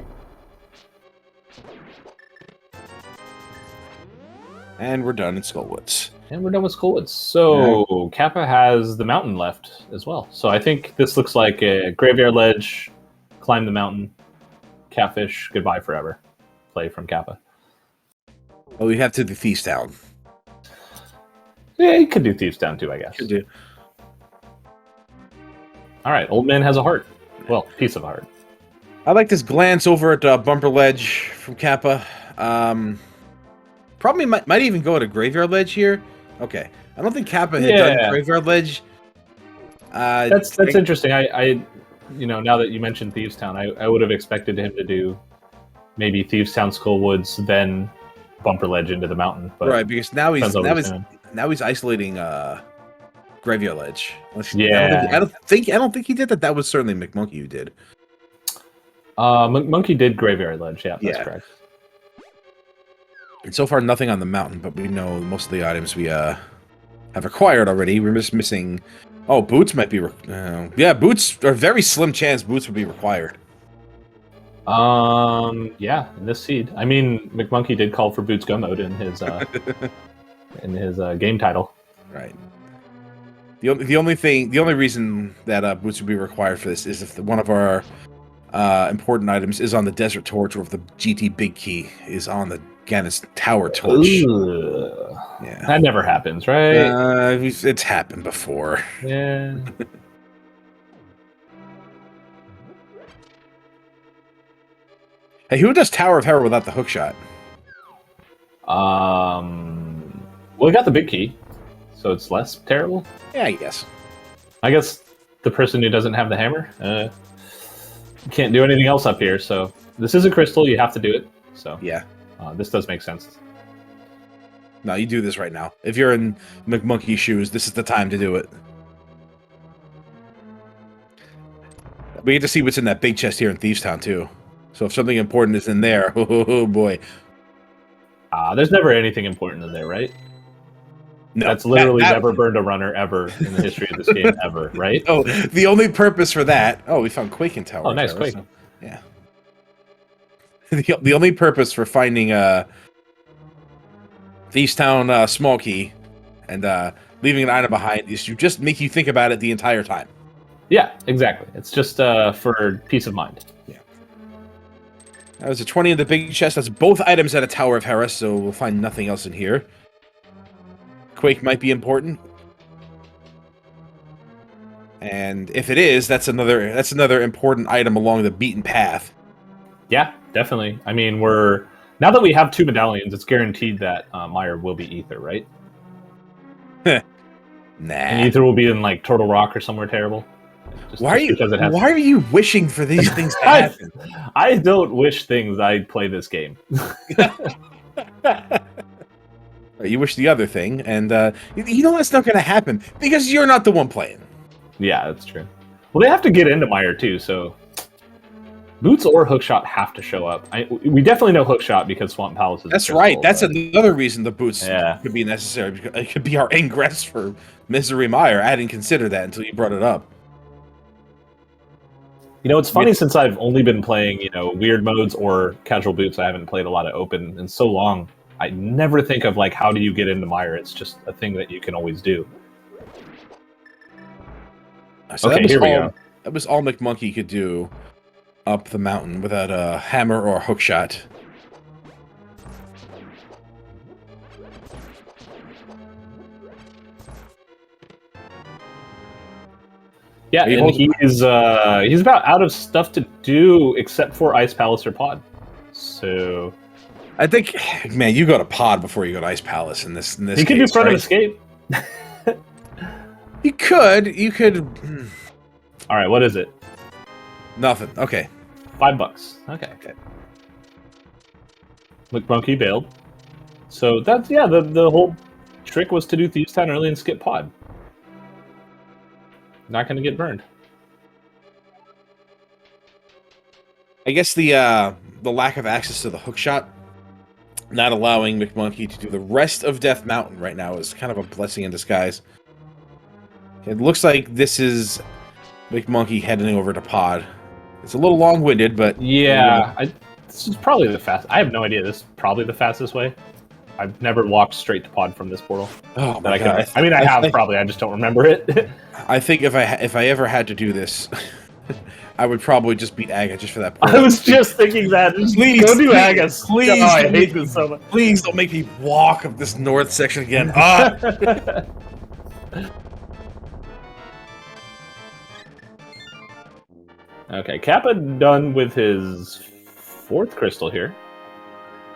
And we're done in Skull Woods. And we're done with Skull Woods. So Kappa has the mountain left as well. So I think this looks like a graveyard ledge, climb the mountain, catfish, goodbye forever. Play from Kappa. Oh, we have to do Thieves Town. Yeah, you could do Thieves Town too, I guess. Could do. All right, old man has a heart. Well, piece of a heart. I like this glance over at Bumper Ledge from Kappa. Probably might even go to Graveyard Ledge here. Okay, I don't think Kappa had done Graveyard Ledge. That's interesting. I now that you mentioned Thieves Town, I would have expected him to do maybe Thieves Town, Skull Woods, then Bumper Ledge into the mountain. But right, because now he's isolating Graveyard Ledge. I don't think he did that. That was certainly McMonkey who did. McMonkey did Graveyard Ledge. Yeah, that's correct. And so far, nothing on the mountain, but we know most of the items we have acquired already. We're just missing. Oh, boots might be. Boots are very slim chance. Boots would be required. Yeah, in this seed. I mean, McMonkey did call for Boots Go Mode in his game title. Right. The only reason that boots would be required for this is if one of our important items is on the Desert Torch, or if the GT Big Key is on the Gannis Tower Torch. Yeah, that never happens, right? It's happened before. Yeah. Hey, who does Tower of Hera without the hookshot? Well, we got the Big Key, so it's less terrible. Yeah, I guess. I guess the person who doesn't have the hammer can't do anything else up here. So this is a crystal; you have to do it. So yeah, this does make sense. No, you do this right now. If you're in McMonkey's shoes, this is the time to do it. We get to see what's in that big chest here in Thieves Town too. So if something important is in there, oh boy. There's never anything important in there, right? No, that's literally never burned a runner ever in the history of this game ever, right? Oh, the only purpose for that. Oh, we found Quake in Tower. Oh, nice Quake. So, yeah. The only purpose for finding Thieves Town small key and leaving an item behind is to just make you think about it the entire time. Yeah, exactly. It's just for peace of mind. Yeah. That was a 20 in the big chest. That's both items at a Tower of Hera, so we'll find nothing else in here. Quake might be important. And if it is, that's another important item along the beaten path. Yeah, definitely. I mean, now that we have 2 medallions, it's guaranteed that Meyer will be Ether, right? Nah. And Ether will be in like Turtle Rock or somewhere terrible. Why are you wishing for these things to happen? I don't wish things. I play this game. You wish the other thing, and you know that's not going to happen because you're not the one playing. Yeah, that's true. Well, they have to get into Meyer too, so Boots or Hookshot have to show up. We definitely know Hookshot because Swamp Palace is. That's right. That's another reason the Boots could be necessary. Because it could be our ingress for Misery Meyer. I didn't consider that until you brought it up. You know, it's funny since I've only been playing, you know, weird modes or casual boots. I haven't played a lot of open in so long. I never think of like how do you get into mire. It's just a thing that you can always do. So okay, here we go. That was all McMonkey could do up the mountain without a hammer or a hook shot. Yeah, and he's about out of stuff to do except for Ice Palace or Pod. So I think, man, you go to Pod before you go to Ice Palace in this. You could do Front of Escape. You could. All right, what is it? Nothing. Okay. $5. Okay. McMonkey bailed. So that's the whole trick was to do Thieves Town early and skip Pod. Not going to get burned. I guess the lack of access to the hook shot, not allowing McMonkey to do the rest of Death Mountain right now is kind of a blessing in disguise. It looks like this is McMonkey heading over to Pod. It's a little long-winded, but yeah, this is probably the fast. I have no idea. This is probably the fastest way. I've never walked straight to Pod from this portal. Oh my god! I mean, I have probably. I just don't remember it. I think if I ever had to do this, I would probably just beat Aga just for that portal. I was just thinking that. Please go do Aga. Please, oh, I hate this so much. Please don't make me walk up this north section again. Okay, Kappa done with his 4th crystal here.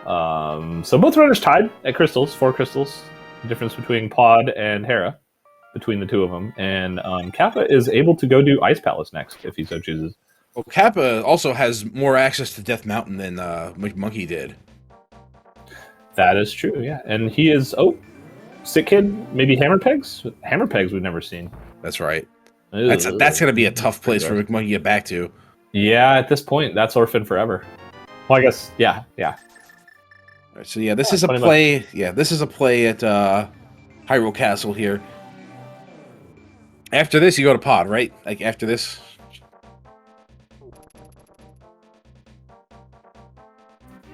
So both runners tied at crystals, 4 crystals. The difference between Pod and Hera, between the two of them. And Kappa is able to go do Ice Palace next, if he so chooses. Well, Kappa also has more access to Death Mountain than McMonkey did. That is true, yeah. And he is, Sick Kid, maybe Hammer Pegs? Hammer Pegs we've never seen. That's right. That's going to be a tough place for McMonkey to get back to. Yeah, at this point, that's Orphan forever. Well, I guess, yeah. Right, so yeah, this is a play. Much. Yeah, this is a play at Hyrule Castle here. After this, you go to Pod, right? Like after this.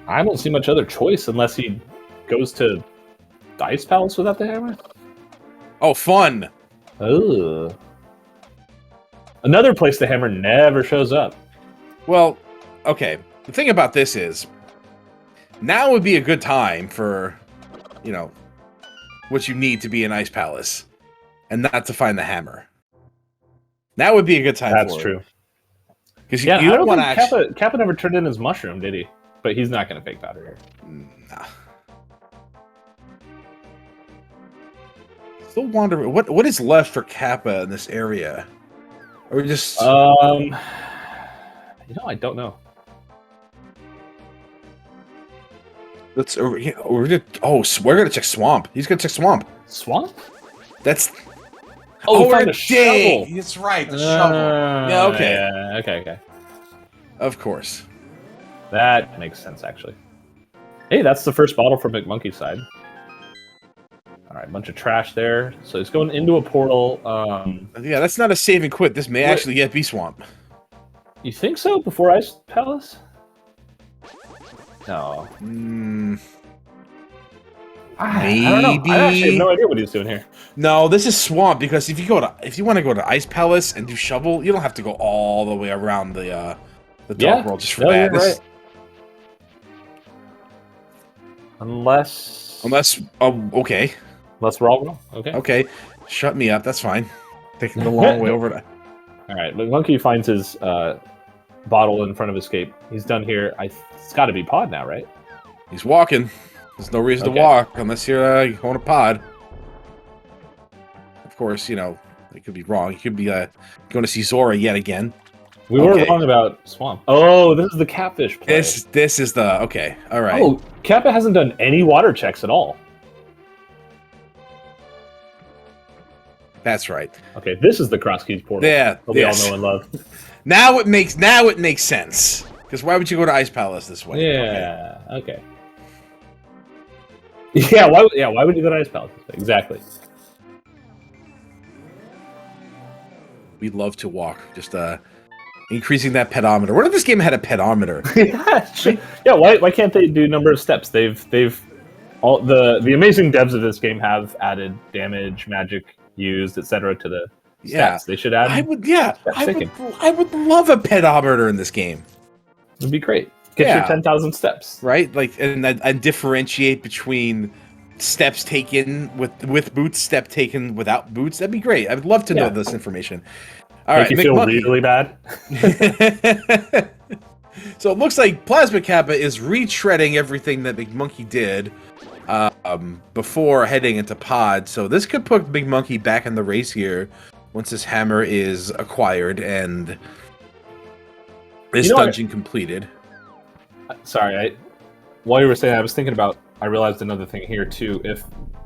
I don't see much other choice unless he goes to Ice Palace without the hammer. Oh, fun! Ugh. Another place the hammer never shows up. Well, okay. The thing about this is, now would be a good time for, you know, what you need to be an Ice Palace, and not to find the hammer. That would be a good time. That's true. Because you don't want to actually. Kappa never turned in his mushroom, did he? But he's not going to fake powder here. Nah. Still wondering what is left for Kappa in this area. Or just I don't know. We're gonna check Swamp. He's gonna check Swamp. Swamp? That's we're at a shovel. That's right, the shovel. Yeah, okay. Yeah, okay. Of course. That makes sense, actually. Hey, that's the first bottle from McMonkey's side. Alright, bunch of trash there. So he's going into a portal. Yeah, that's not a save and quit. This may actually yet be Swamp. You think so? Before Ice Palace? No. Maybe. I don't know. I actually have no idea what he's doing here. No, this is Swamp because if you want to go to Ice Palace and do shovel, you don't have to go all the way around the Dark World just for that. You're right. Unless okay. Unless we're all wrong. Okay. Okay. Shut me up. That's fine. Taking the long way over to. All right. McMonkey finds his bottle in front of Escape. He's done here. It's got to be Pod now, right? He's walking. There's no reason to walk unless you're going to Pod. Of course, it could be wrong. You could be going to see Zora yet again. We were wrong about Swamp. Oh, this is the catfish play. This is the okay. All right. Oh, Kappa hasn't done any water checks at all. That's right. Okay, this is the Cross Keys portal. Yeah, that we all know and love. Now it makes sense. Because why would you go to Ice Palace this way? Yeah. Okay. Yeah. Why would you go to Ice Palace this way? Exactly. We love to walk. Just increasing that pedometer. What if this game had a pedometer? Yeah, why can't they do number of steps? They've all the amazing devs of this game have added damage, magic used, etc. to the stats. They should add. I would love a pedometer in this game. It'd be great. Get your 10,000 steps. Right? Like, and differentiate between steps taken with boots, step taken without boots. That'd be great. I would love to know this information. All right, you feel really bad. So it looks like Plasma Kappa is retreading everything that Big Monkey did before heading into pod. So this could put Big Monkey back in the race here once this hammer is acquired and this dungeon completed. Sorry, while you were saying that, I was thinking about, I realized another thing here too. If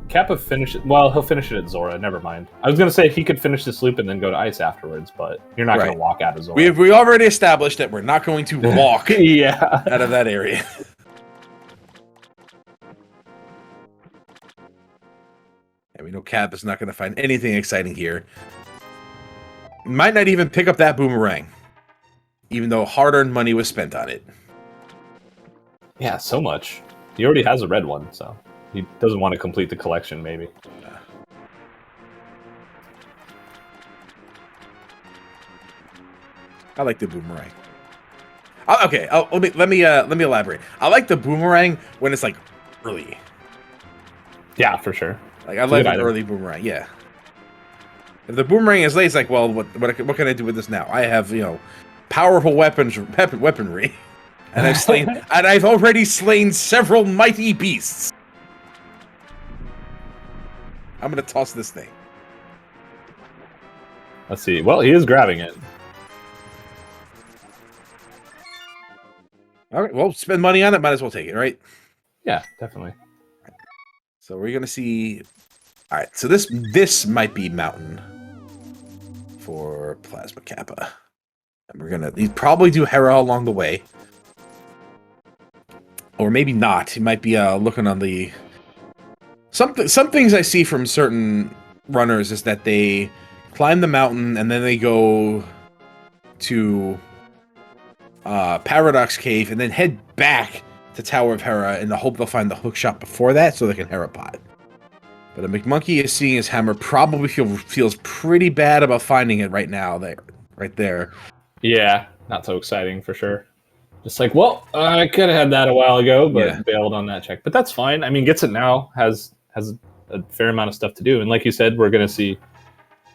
Kappa finishes, well, he'll finish it at Zora, never mind. I was going to say he could finish this loop and then go to Ice afterwards, but you're not going to walk out of Zora. We already established that we're not going to walk out of that area. And we know Kappa's not going to find anything exciting here. Might not even pick up that boomerang, even though hard-earned money was spent on it. Yeah, so much. He already has a red one, so he doesn't want to complete the collection, maybe. I like the boomerang. Okay, let me elaborate. I like the boomerang when it's like early. Yeah, for sure. Like I like an early boomerang. Yeah. If the boomerang is late, it's like, well, what can I do with this now? I have powerful weaponry. And I've already slain several mighty beasts. I'm gonna toss this thing. Let's see. Well, he is grabbing it. All right. Well, spend money on it. Might as well take it, right? Yeah, definitely. So we're gonna see. All right. So this might be mountain for Plasma Kappa, and we're gonna probably do Hera along the way. Or maybe not. He might be looking on the... Some things I see from certain runners is that they climb the mountain and then they go to Paradox Cave and then head back to Tower of Hera in the hope they'll find the hook shot before that so they can Hera pod. But a McMonkey is seeing his hammer probably feels pretty bad about finding it right now. Right there. Yeah, not so exciting for sure. Just like, well, I could have had that a while ago, but bailed on that check. But that's fine. I mean, gets it now, has a fair amount of stuff to do. And like you said, we're going to see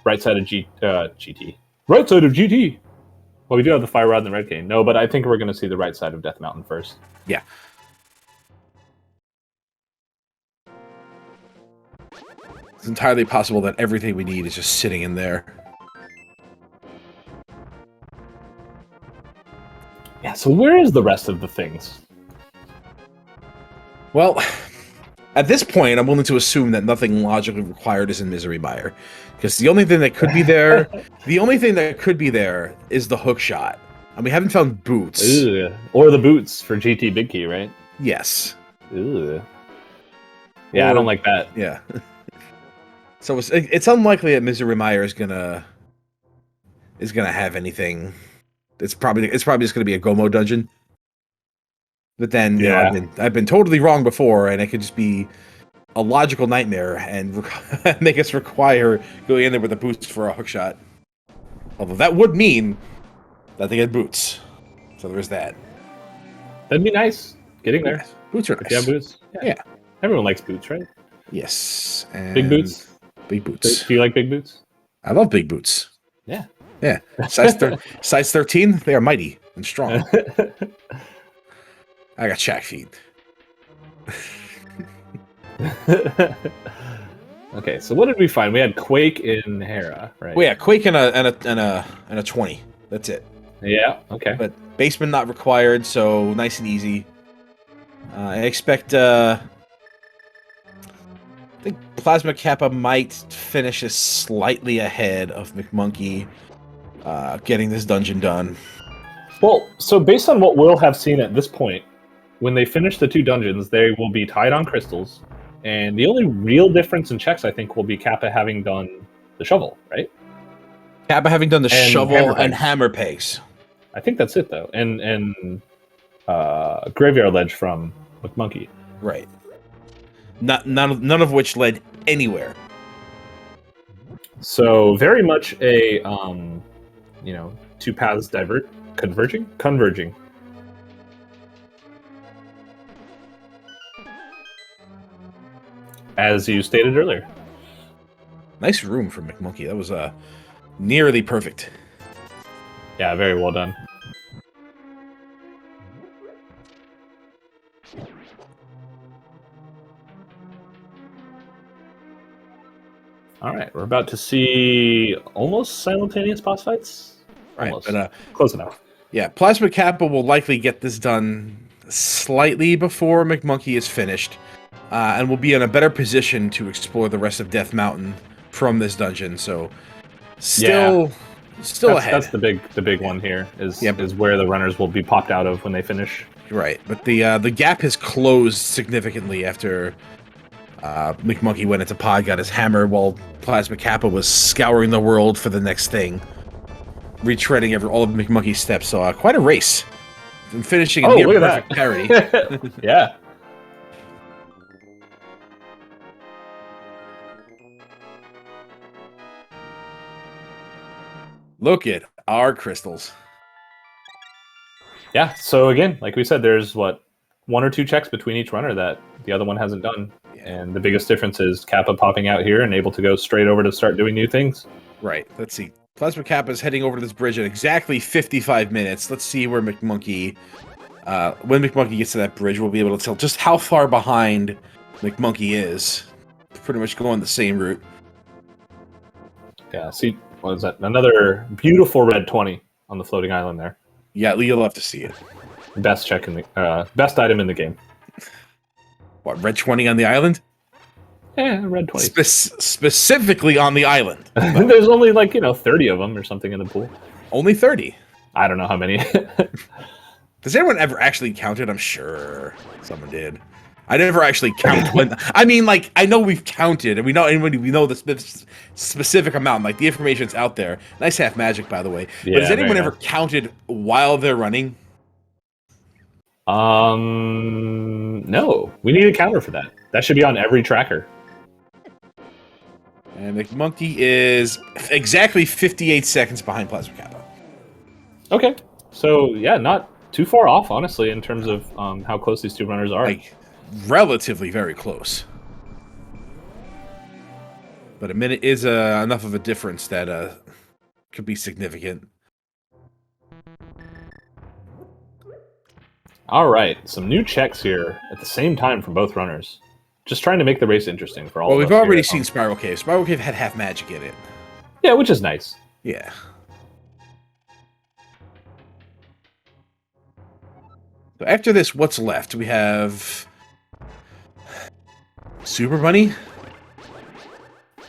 right side of GT. Right side of GT! Well, we do have the Fire Rod and the Red Cane. No, but I think we're going to see the right side of Death Mountain first. Yeah. It's entirely possible that everything we need is just sitting in there. Yeah, so where is the rest of the things? Well, at this point, I'm willing to assume that nothing logically required is in Misery Mire. Because the only thing that could be there... is the hook shot. And we haven't found boots. Ugh. Or the boots for GT Big Key, right? Yes. Ugh. Yeah, I don't like that. Yeah. So it's unlikely that Misery Mire is gonna have anything... It's probably just going to be a Gomo dungeon. But then, you know, I've been totally wrong before, and it could just be a logical nightmare and make us require going in there with a boost for a hookshot. Although that would mean that they get boots. So there's that. That'd be nice. Getting there. Yeah. Boots are nice. Yeah, boots. Yeah. Everyone likes boots, right? Yes. And big boots? Big boots. Do you like big boots? I love big boots. Yeah. Yeah, size 13, they are mighty and strong. I got shack feet. Okay, so what did we find? We had Quake in Hera, right? Well, yeah, Quake and a 20. That's it. Yeah. Okay. But basement not required, so nice and easy. I expect. I think Plasma Kappa might finish this slightly ahead of McMonkey. Getting this dungeon done. Well, so based on what we'll have seen at this point, when they finish the two dungeons, they will be tied on crystals, and the only real difference in checks, I think, will be Kappa having done the shovel, right? Kappa having done the shovel and hammer pegs. I think that's it though, and Graveyard Ledge from McMonkey. Right. None of which led anywhere. So very much a two paths converging. As you stated earlier. Nice room for McMonkey. That was nearly perfect. Yeah, very well done. All right, we're about to see almost simultaneous boss fights. Almost. Right, but close enough. Yeah, Plasma Kappa will likely get this done slightly before McMonkey is finished, and will be in a better position to explore the rest of Death Mountain from this dungeon. So, still ahead. That's the big one here. Is where the runners will be popped out of when they finish. Right, but the gap has closed significantly after McMonkey went into pod, got his hammer, while Plasma Kappa was scouring the world for the next thing, retreading all of McMonkey's steps. So quite a race. And finishing in near perfect parity. Yeah. Look at our crystals. Yeah, so again, like we said, there's one or two checks between each runner that the other one hasn't done. Yeah. And the biggest difference is Kappa popping out here and able to go straight over to start doing new things. Right, let's see. Plasma Kappa is heading over to this bridge in exactly 55 minutes. Let's see where McMonkey... when McMonkey gets to that bridge, we'll be able to tell just how far behind McMonkey is. Pretty much going the same route. Yeah, see, what is that? Another beautiful red 20 on the floating island there. Yeah, you'll have to see it. Best check in the best item in the game. What, red 20 on the island? Yeah, red 20. Specifically on the island. There's only 30 of them or something in the pool. Only 30? I don't know how many. Does anyone ever actually count it? I'm sure someone did. I never actually count when. I mean, I know we've counted, and we know the specific amount. The information's out there. Nice half magic, by the way. Yeah, but has anyone ever counted while they're running? No. We need a counter for that. That should be on every tracker. And McMonkey is exactly 58 seconds behind Plasma Kappa. Okay. So, yeah, not too far off, honestly, in terms of how close these two runners are. Relatively very close. But a minute is enough of a difference that could be significant. All right. Some new checks here at the same time from both runners. Just trying to make the race interesting for all of us. Well, we've already seen Spiral Cave. Spiral Cave had half magic in it. Yeah, which is nice. Yeah. So after this, what's left? We have Super Bunny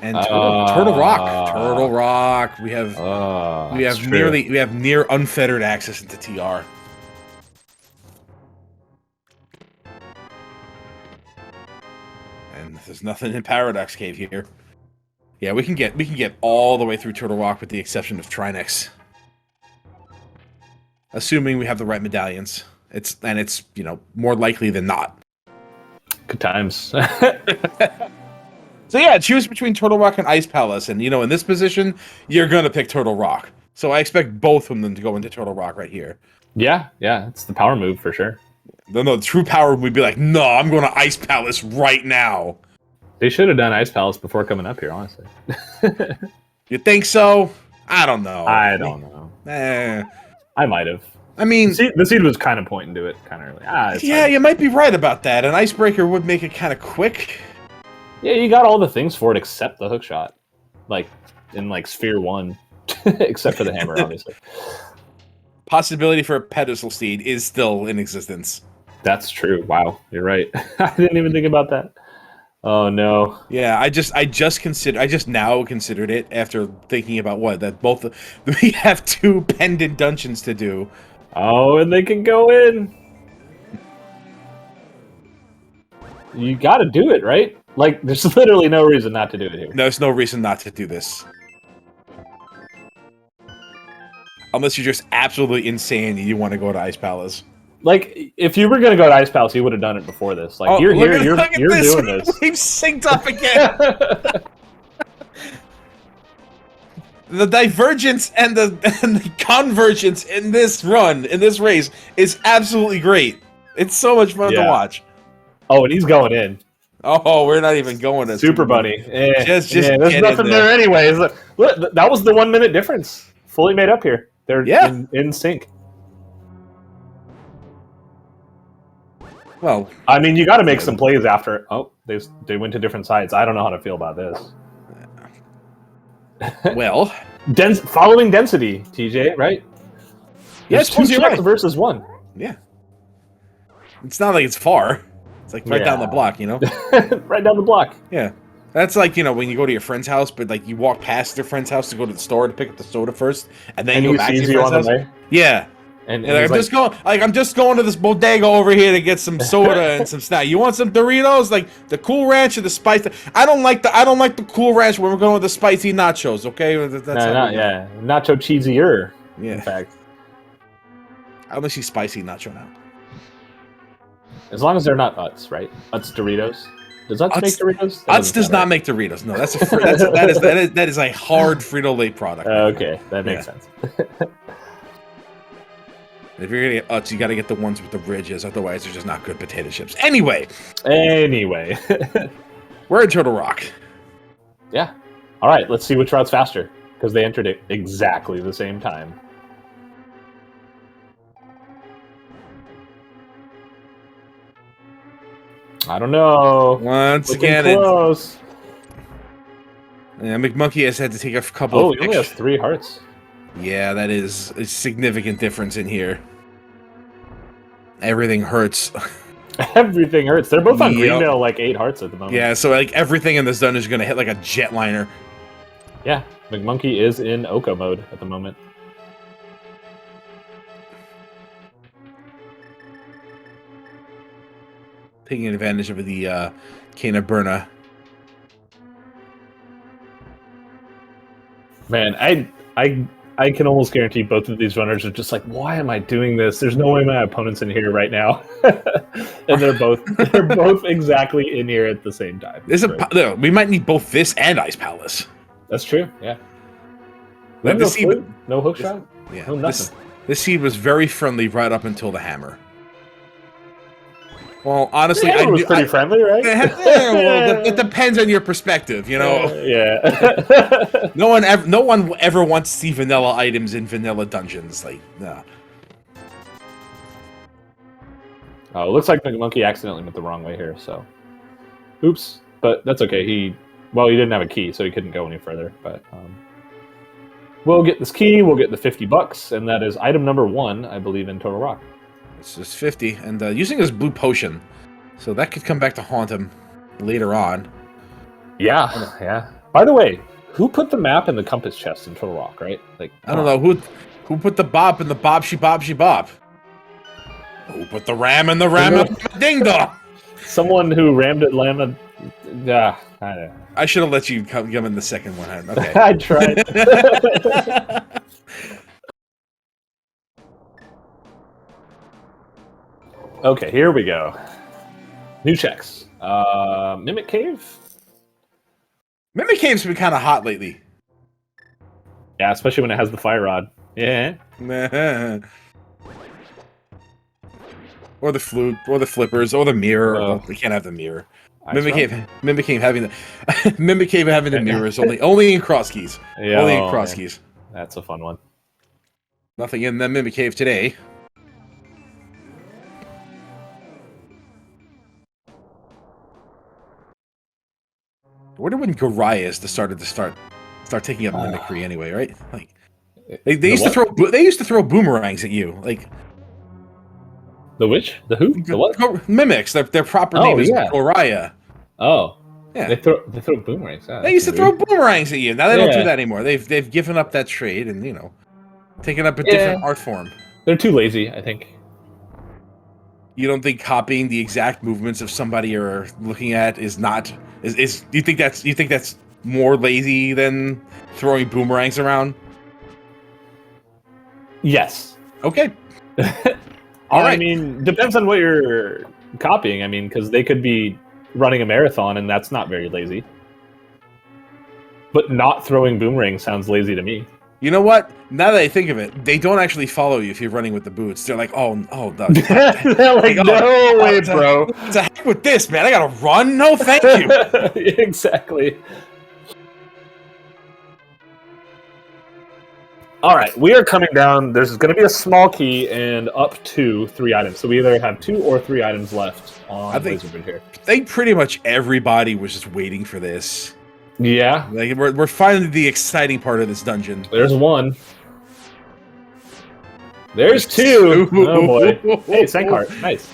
and Turtle Rock. Turtle Rock. We have near unfettered access into TR. And there's nothing in Paradox Cave here. Yeah, we can get all the way through Turtle Rock with the exception of Trinex. Assuming we have the right medallions. It's more likely than not. Good times. So yeah, choose between Turtle Rock and Ice Palace, and in this position, you're gonna pick Turtle Rock. So I expect both of them to go into Turtle Rock right here. Yeah, it's the power move for sure. No, the true power would be like, no, I'm going to Ice Palace right now. They should have done Ice Palace before coming up here, honestly. You think so? I don't know. I don't know. I might have. I mean, the seed was kind of pointing to it kind of early. Yeah, you might be right about that. An Icebreaker would make it kind of quick. Yeah, you got all the things for it except the hook shot. In Sphere 1. Except for the hammer, obviously. Possibility for a pedestal steed is still in existence. That's true. Wow, you're right. I didn't even think about that. Oh no. Yeah, I just now considered it after thinking about we have 2 pendant dungeons to do. Oh, and they can go in. You got to do it, right? There's literally no reason not to do it here. There's no reason not to do this. Unless you're just absolutely insane and you want to go to Ice Palace. Like, if you were gonna go to Ice Palace, you would have done it before this. Like, you're here, you're doing this. We've synced up again. The divergence and the convergence in this run, in this race, is absolutely great. It's so much fun to watch. Oh, and he's going in. Oh, we're not even going to Super Bunny. Just there's nothing there anyways. Look, that was the 1 minute difference. Fully made up here. They're in sync. Well, I mean, you got to make some plays after. Oh, they went to different sides. I don't know how to feel about this. Well, following density, TJ, right? Yes, two checks versus one. Yeah, it's not like it's far. It's like right down the block, you know. Right down the block. Yeah, that's like when you go to your friend's house, but like you walk past their friend's house to go to the store to pick up the soda first, and then you go back to your friend's house. Yeah. And like, I'm just going to this bodega over here to get some soda and some snack. You want some Doritos, like the Cool Ranch or the spicy? I don't like the Cool Ranch when we're going with the spicy nachos. Okay, nacho cheesier. Yeah, in fact, I only see spicy nacho now. As long as they're not Utz, right? Utz Doritos. Does Utz make Doritos? Utz does not make Doritos. No, that is a hard Frito-Lay product. Okay, that makes sense. If you're gonna get Utz, you gotta get the ones with the ridges, otherwise they're just not good potato chips. Anyway, we're in Turtle Rock. Yeah. All right, let's see which route's faster, because they entered it exactly the same time. I don't know. Once again, close. McMonkey has had to take a couple. Oh, he only has 3 hearts. Yeah, that is a significant difference in here. Everything hurts. Everything hurts. They're both on green like 8 hearts at the moment. Yeah, so like everything in this dungeon is going to hit like a jetliner. Yeah, McMonkey is in Oko mode at the moment. Taking advantage of the Cana Burna. Man, I can almost guarantee both of these runners are just like, why am I doing this? There's no way my opponent's in here right now. And they're both exactly in here at the same time. We might need both this and Ice Palace. That's true, yeah. No hook shot? Yeah. No nothing. This seed was very friendly right up until the hammer. Well, honestly, it was pretty friendly, right? Well, it depends on your perspective, you know. Yeah. No one ever wants to see vanilla items in vanilla dungeons. Like, nah. Oh, it looks like McMonkey accidentally went the wrong way here. So, oops. But that's okay. He didn't have a key, so he couldn't go any further. But we'll get this key. We'll get the $50, and that is item number 1, I believe, in Total Rock. It's just 50, and using his blue potion, so that could come back to haunt him later on. Yeah. By the way, who put the map in the compass chest in Total Rock? Right? Like, I don't know who put the bop in the bop she bop she bop. Who put the ram in the ram ding dong? Someone who rammed it llama. Yeah, I don't know. I should have let you come in the second one. Okay, I tried. Okay, here we go. New checks. Mimic Cave? Mimic Cave's been kind of hot lately. Yeah, especially when it has the fire rod. Yeah. Or the flute, or the flippers, or the mirror. Oh, we can't have the mirror. Mimic Cave having the mirrors only in cross keys. Yeah, only in cross keys. That's a fun one. Nothing in the Mimic Cave today. I wonder when Gorias started taking up mimicry anyway, right? Like they used to throw boomerangs at you, like the which? The who? The what? Mimics. Their proper name is Goria. Oh, yeah. They throw boomerangs. They used to throw boomerangs at you. Now they don't do that anymore. They've given up that trade and taken up a different art form. They're too lazy, I think. You don't think copying the exact movements of somebody you're looking at is not is you think that's more lazy than throwing boomerangs around? Yes. Okay. All right. I mean, depends on what you're copying. I mean, because they could be running a marathon, and that's not very lazy. But not throwing boomerang sounds lazy to me. You know what? Now that I think of it, they don't actually follow you if you're running with the boots. They're like, oh, no. They're like, no way, bro. To heck with this, man. I gotta run? No, thank you. Exactly. All right, we are coming down. There's going to be a small key and up to 3 items. So we either have 2 or 3 items left on Laserbridge here. I think pretty much everybody was just waiting for this. Yeah. Like we're finally the exciting part of this dungeon. There's 1. There's 2. Oh boy. Hey, Sankart. Nice.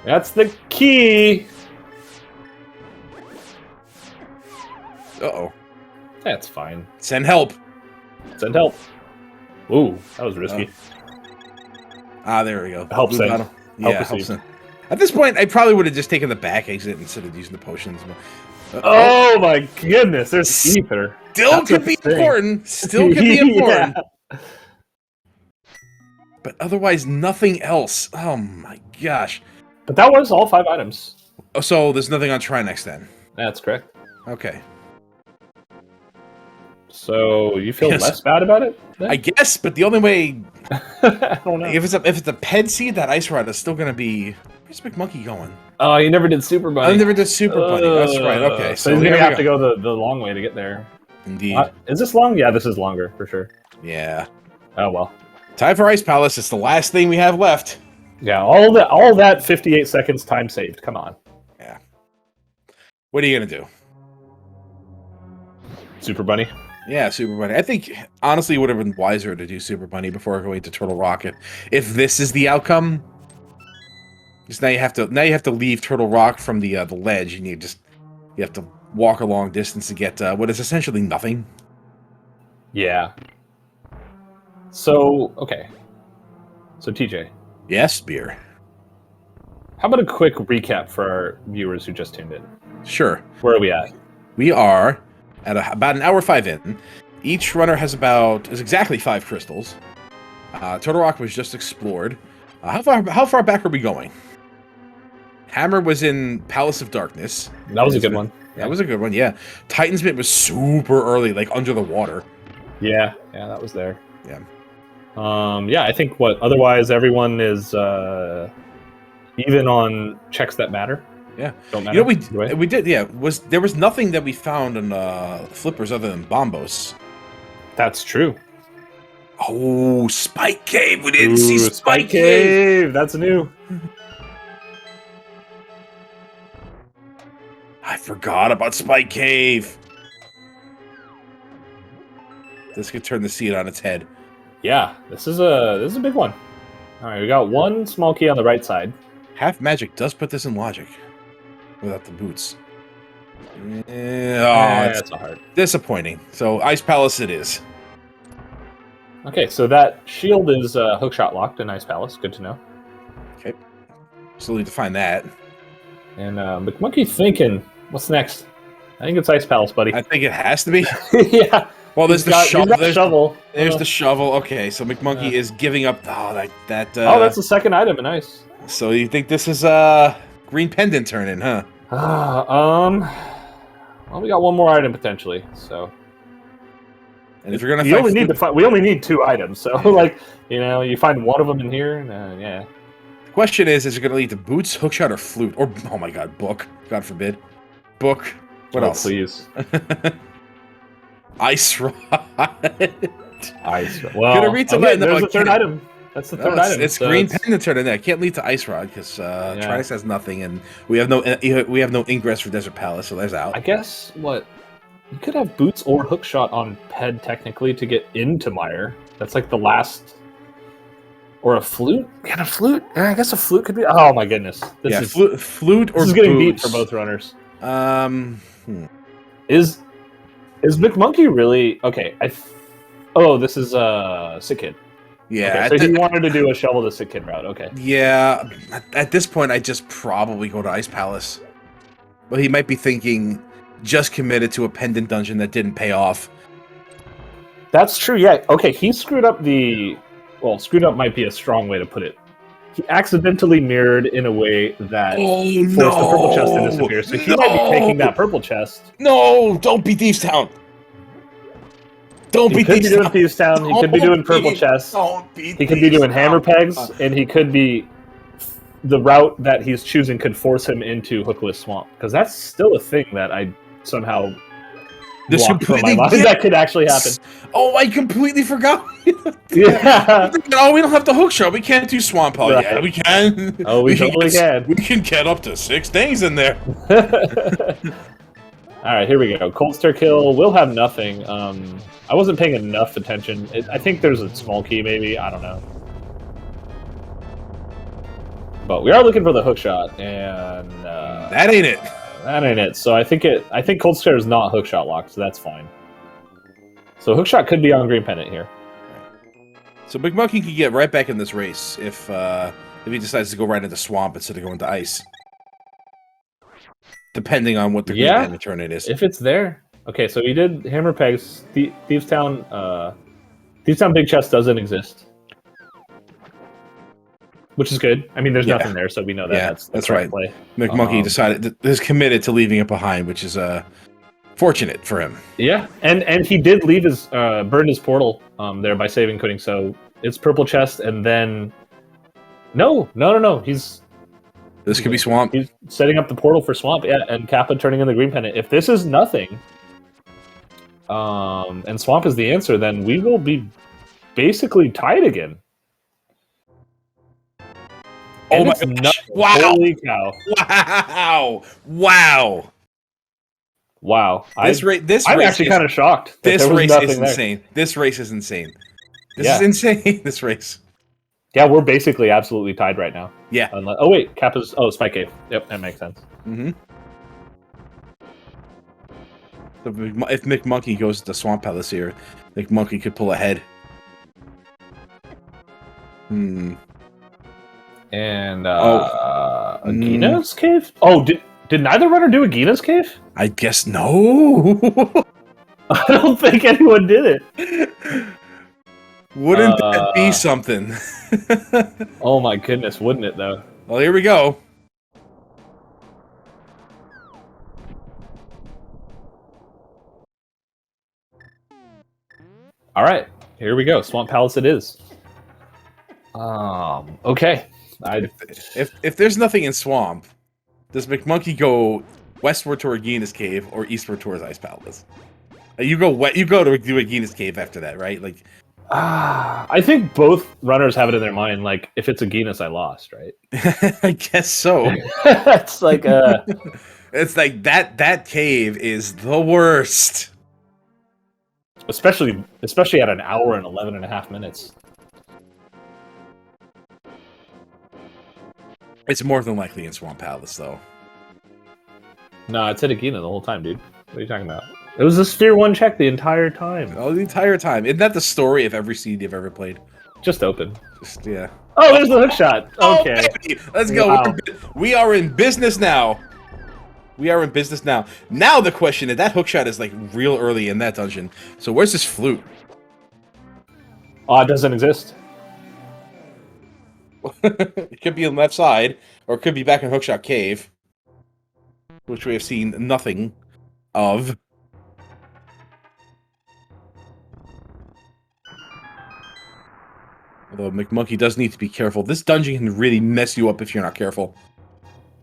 That's the key. Uh-oh. That's fine. Send help. Send help. Ooh, that was risky. There we go. Help send. Yeah, help send. At this point, I probably would have just taken the back exit instead of using the potions. Oh my goodness, there's ether. Still could be important. Still could be important. Yeah. But otherwise, nothing else. Oh my gosh. But that was all 5 items. Oh, so there's nothing on try next then. That's correct. Okay. So you feel less bad about it? Then? I guess, but the only way I don't know. if it's a ped seed, that ice rod is still gonna be. Where's McMonkey going? Oh, you never did Super Bunny. I never did Super Bunny. That's right. Okay, so you're gonna have to go the long way to get there. Indeed. Is this long? Yeah, this is longer for sure. Yeah. Oh well. Time for Ice Palace. It's the last thing we have left. Yeah, all that 58 seconds time saved. Come on. Yeah. What are you gonna do? Super Bunny. Yeah, Super Bunny. I think honestly it would have been wiser to do Super Bunny before going to Turtle Rocket. If this is the outcome, just now you have to leave Turtle Rock from the ledge, and you have to walk a long distance to get what is essentially nothing. Yeah. So okay. So TJ. Yes, beer. How about a quick recap for our viewers who just tuned in? Sure. Where are we at? We are at about an hour 5 in. Each runner has exactly 5 crystals. Turtle Rock was just explored. How far back are we going? Hammer was in Palace of Darkness. That was a good one. That was a good one, yeah. Titan's Mitt was super early, like under the water. Yeah, that was there. Yeah. Yeah, I think otherwise everyone is even on checks that matter. Yeah. Don't matter. We did, yeah. There was nothing that we found on flippers other than Bombos. That's true. Oh, Spike Cave. We didn't see Spike Cave. That's new. I forgot about Spike Cave. This could turn the seat on its head. Yeah, this is a big one. All right, we got 1 small key on the right side. Half Magic does put this in logic without the boots. That's not hard. Disappointing. So Ice Palace it is. Okay, so that shield is hookshot locked in Ice Palace. Good to know. Okay. Still need to find that. And McMonkey thinking, what's next? I think it's Ice Palace, buddy. I think it has to be. Yeah. Well, there's the shovel. There's the shovel. Okay, so McMonkey is giving up. Oh, that's the second item in Ice. So you think this is green pendant turning, huh? Well, we got 1 more item potentially. So. And if you're gonna, we only need 2 items. So you find 1 of them in here. And, yeah. The question is it going to lead to boots, hookshot, or flute, or oh my god, book? God forbid, book. What else? Please. Ice rod. Ice rod. Well, there's the 3rd item. That's the 3rd item. It's green pendant turn in there. It can't lead to ice rod because Trice has nothing, and we have no ingress for Desert Palace, so there's out. I guess you could have boots or hookshot on Ped technically to get into Mire. That's like the last. Or a flute? Can a flute? I guess a flute could be. Oh my goodness! Flute or this is getting beat for both runners. Is McMonkey really okay? This is Sick Kid. Yeah. Okay, so he wanted to do a shovel the Sick Kid route. Okay. Yeah. At this point, I just probably go to Ice Palace. But he might be thinking, just committed to a pendant dungeon that didn't pay off. That's true. Yeah. Okay. He screwed up the Well, screwed up might be a strong way to put it. He accidentally mirrored in a way that forced the purple chest to disappear. So he might be taking that purple chest. No, don't be Thieves Town. Don't He be could be doing Thieves Town. He could be doing purple chest. He could be doing hammer pegs, and he could be the route that he's choosing could force him into Hookless Swamp, because that's still a thing that I somehow blocked from my mind that could actually happen. Oh, I completely forgot. Yeah. Oh, we don't have the hook shot. We can't do Swamp. Oh, Right. yeah, we can. Oh, we totally can. We can get up to 6 things in there. All right, here we go. Cold Star kill. We'll have nothing. I wasn't paying enough attention. I think there's a small key, maybe. I don't know. But we are looking for the hook shot, and that ain't it. That ain't it. So I think Cold Stare is not hookshot locked, so that's fine. So hookshot could be on green pennant here. So McMonkey can get right back in this race if he decides to go right into swamp instead of going to ice. Depending on what the green pennant turn it is. If it's there. Okay, so he did hammer pegs. Thieves Town Big Chest doesn't exist. Which is good. I mean, there's nothing there, so we know that that's right. Play. McMonkey is committed to leaving it behind, which is fortunate for him. Yeah, and he did leave his burned his portal there by saving Pudding. So it's purple chest, and then no. This could be swamp. He's setting up the portal for swamp. Yeah, and Kappa turning in the green pennant. If this is nothing, and swamp is the answer, then we will be basically tied again. Oh my gosh. Wow. Holy cow. Wow. I'm actually kind of shocked. This race is insane. This race is insane. This is insane, this race. Yeah, we're basically absolutely tied right now. Yeah. Oh, wait. Kappa's... Oh, Spike Cave. Yep, that makes sense. Mm-hmm. So if McMonkey goes to Swamp Palace here, McMonkey could pull ahead. And Agina's Cave? Oh, did neither runner do Agina's Cave? I guess no. I don't think anyone did it. Wouldn't that be something? Oh my goodness, wouldn't it though? Well, here we go. All right, here we go. Swamp Palace it is. Okay. If there's nothing in Swamp, does McMonkey go westward toward Agina's Cave or eastward towards Ice Palace? You go to do Agina's Cave after that, right? Like, I think both runners have it in their mind. Like, if it's Agina's, I lost, right? I guess so. It's like it's like that cave is the worst. Especially at an hour and 11.5 minutes. It's more than likely in Swamp Palace, though. No, it's at Agina the whole time, dude. What are you talking about? It was a Sphere 1 check the entire time. Oh, the entire time. Isn't that the story of every seed you've ever played? Just open. Just, yeah. Oh, there's the hook shot. Okay. Oh, let's go. Wow. We are in business now. We are in business now. Now the question is, that hook shot is like real early in that dungeon. So where's this flute? It doesn't exist. It could be on the left side, or it could be back in Hookshot Cave, which we have seen nothing of. Although McMonkey does need to be careful. This dungeon can really mess you up if you're not careful.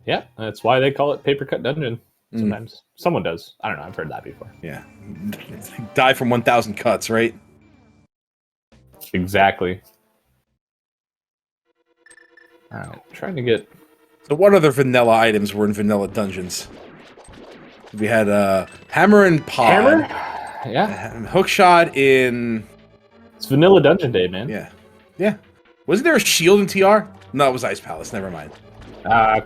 Yeah, that's why they call it Paper Cut Dungeon. Sometimes. Someone does. I don't know, I've heard that before. Yeah. Die from 1,000 cuts, right? Exactly. Alright, trying to get... So what other vanilla items were in vanilla dungeons? We had Hammer and Pod. Hammer? Yeah. Hookshot in... It's Vanilla Dungeon Day, man. Yeah. Yeah. Wasn't there a shield in TR? No, it was Ice Palace. Never mind.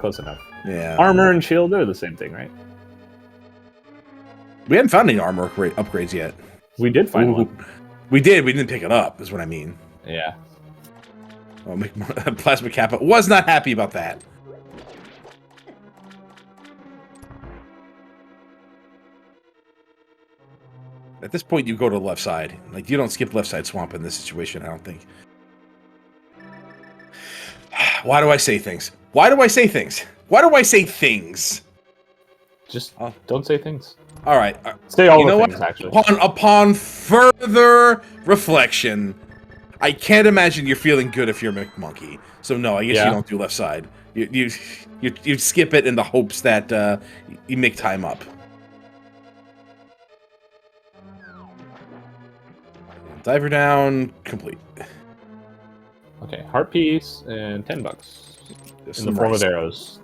Close enough. Yeah. Armor and shield, they're the same thing, right? We haven't found any armor upgrades yet. We did find one. We did. We didn't pick it up, is what I mean. Yeah. Oh, Plasma Kappa was not happy about that. At this point, you go to the left side. Like, you don't skip left side swamp in this situation, I don't think. Why do I say things? Why do I say things? Why do I say things? Just don't say things. All right. Say all the things, actually. Upon further reflection, I can't imagine you're feeling good if you're McMonkey. So no, I guess you don't do left side. You skip it in the hopes that you make time up. Diver down, complete. Okay, heart piece and $10 in the form of arrows.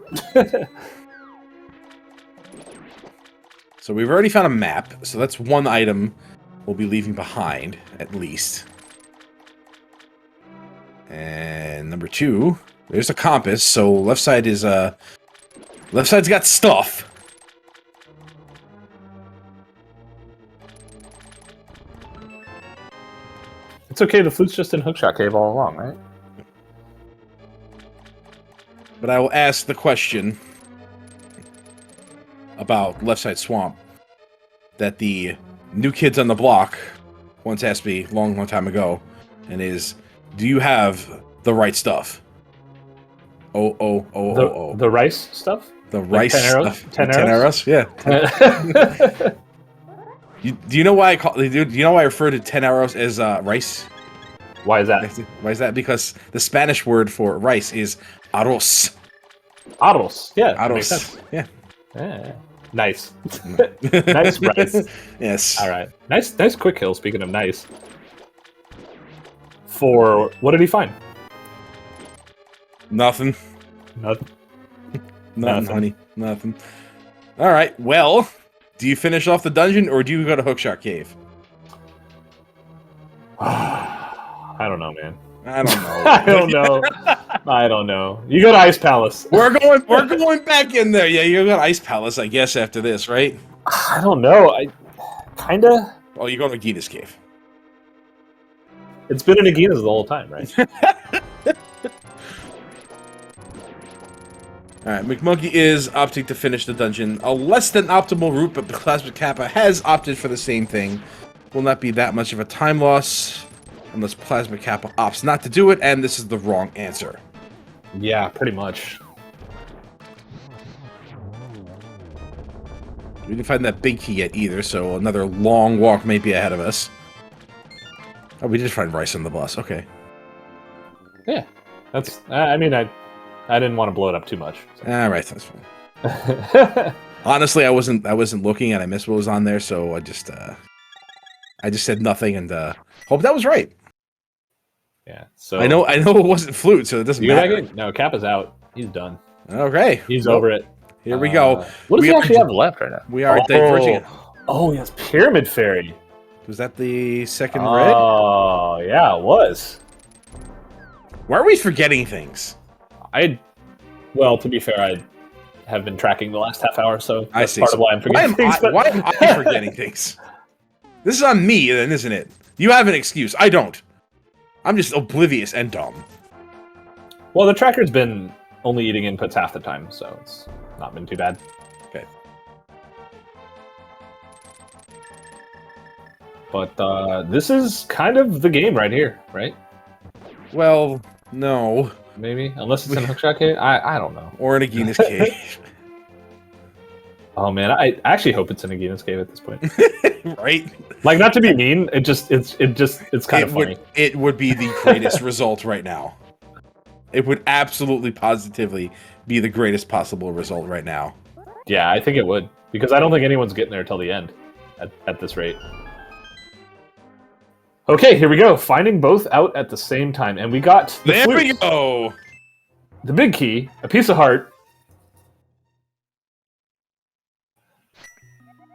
So we've already found a map, so that's one item we'll be leaving behind, at least. And number 2, there's a compass, so left side is, left side's got stuff. It's okay, the flute's just in Hookshot Cave all along, right? But I will ask the question about left side swamp that the new kids on the block once asked me long time ago, and is, do you have the right stuff? The rice stuff? The rice 10 arrows? stuff. 10 10 arrows? Yeah. Do you know why do you know why I refer to 10 arrows as rice? Why is that? Why is that? Because the Spanish word for rice is arroz. Arroz. Yeah. Arroz. Makes sense. Yeah. Nice. Nice rice. Yes. All right. Nice quick kill, speaking of nice. For what did he find? Nothing. Nothing. Nothing, honey. Nothing. All right. Well, do you finish off the dungeon or do you go to Hookshot Cave? I don't know, man. I don't know. I don't know. I don't know. You go to Ice Palace. We're going back in there. Yeah, you go to Ice Palace, I guess, after this, right? I don't know. I kinda. Oh, you go to Nagina's cave. It's been in Nagina's the whole time, right? Alright, McMonkey is opting to finish the dungeon. A less than optimal route, but Plasma Kappa has opted for the same thing. Will not be that much of a time loss unless Plasma Kappa opts not to do it, and this is the wrong answer. Yeah, pretty much. We didn't find that big key yet either, so another long walk may be ahead of us. Oh, we did find rice on the bus. Okay. Yeah, that's. I mean, I didn't want to blow it up too much. So. All right, that's fine. Honestly, I wasn't looking, and I missed what was on there, so I just said nothing and hope that was right. Yeah. So I know it wasn't flute, so it doesn't matter. No, Kappa's out. He's done. Okay. He's over it. Here we go. What does he actually have left right now? We are diverging it. Oh, yes, Pyramid Fairy. Was that the second red? Oh, yeah, it was. Why are we forgetting things? Well, to be fair, I have been tracking the last half hour, so that's I see. part of why I'm forgetting things. Why am I forgetting things? This is on me, then, isn't it? You have an excuse. I don't. I'm just oblivious and dumb. Well, the tracker's been only eating inputs half the time, so it's not been too bad. Okay. But this is kind of the game right here, right? Well, no. Maybe, unless it's in Hookshot Cave. I don't know. Or in Nagina's cave. Oh man, I actually hope it's in Nagina's cave at this point. Right? Like, not to be mean, it's kind of funny. It would be the greatest result right now. It would absolutely, positively be the greatest possible result right now. Yeah, I think it would, because I don't think anyone's getting there till the end at this rate. Okay, here we go. Finding both out at the same time, and we got the There flute, we go. the big key, a piece of heart,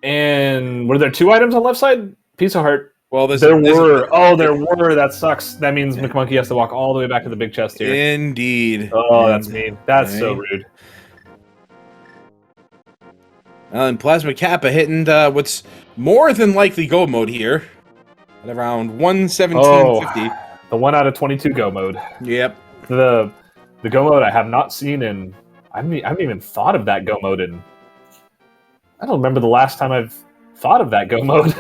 and were there 2 items on left side? Piece of heart. Well, there were. That sucks. That means McMonkey has to walk all the way back to the big chest here. Indeed. Oh, that's mean. That's so rude. And Plasma Kappa hitting what's more than likely go mode here at around 117.50. The 1 out of 22 go mode. Yep. The go mode I have not seen in. I haven't even thought of that go mode in. I don't remember the last time I've thought of that go mode.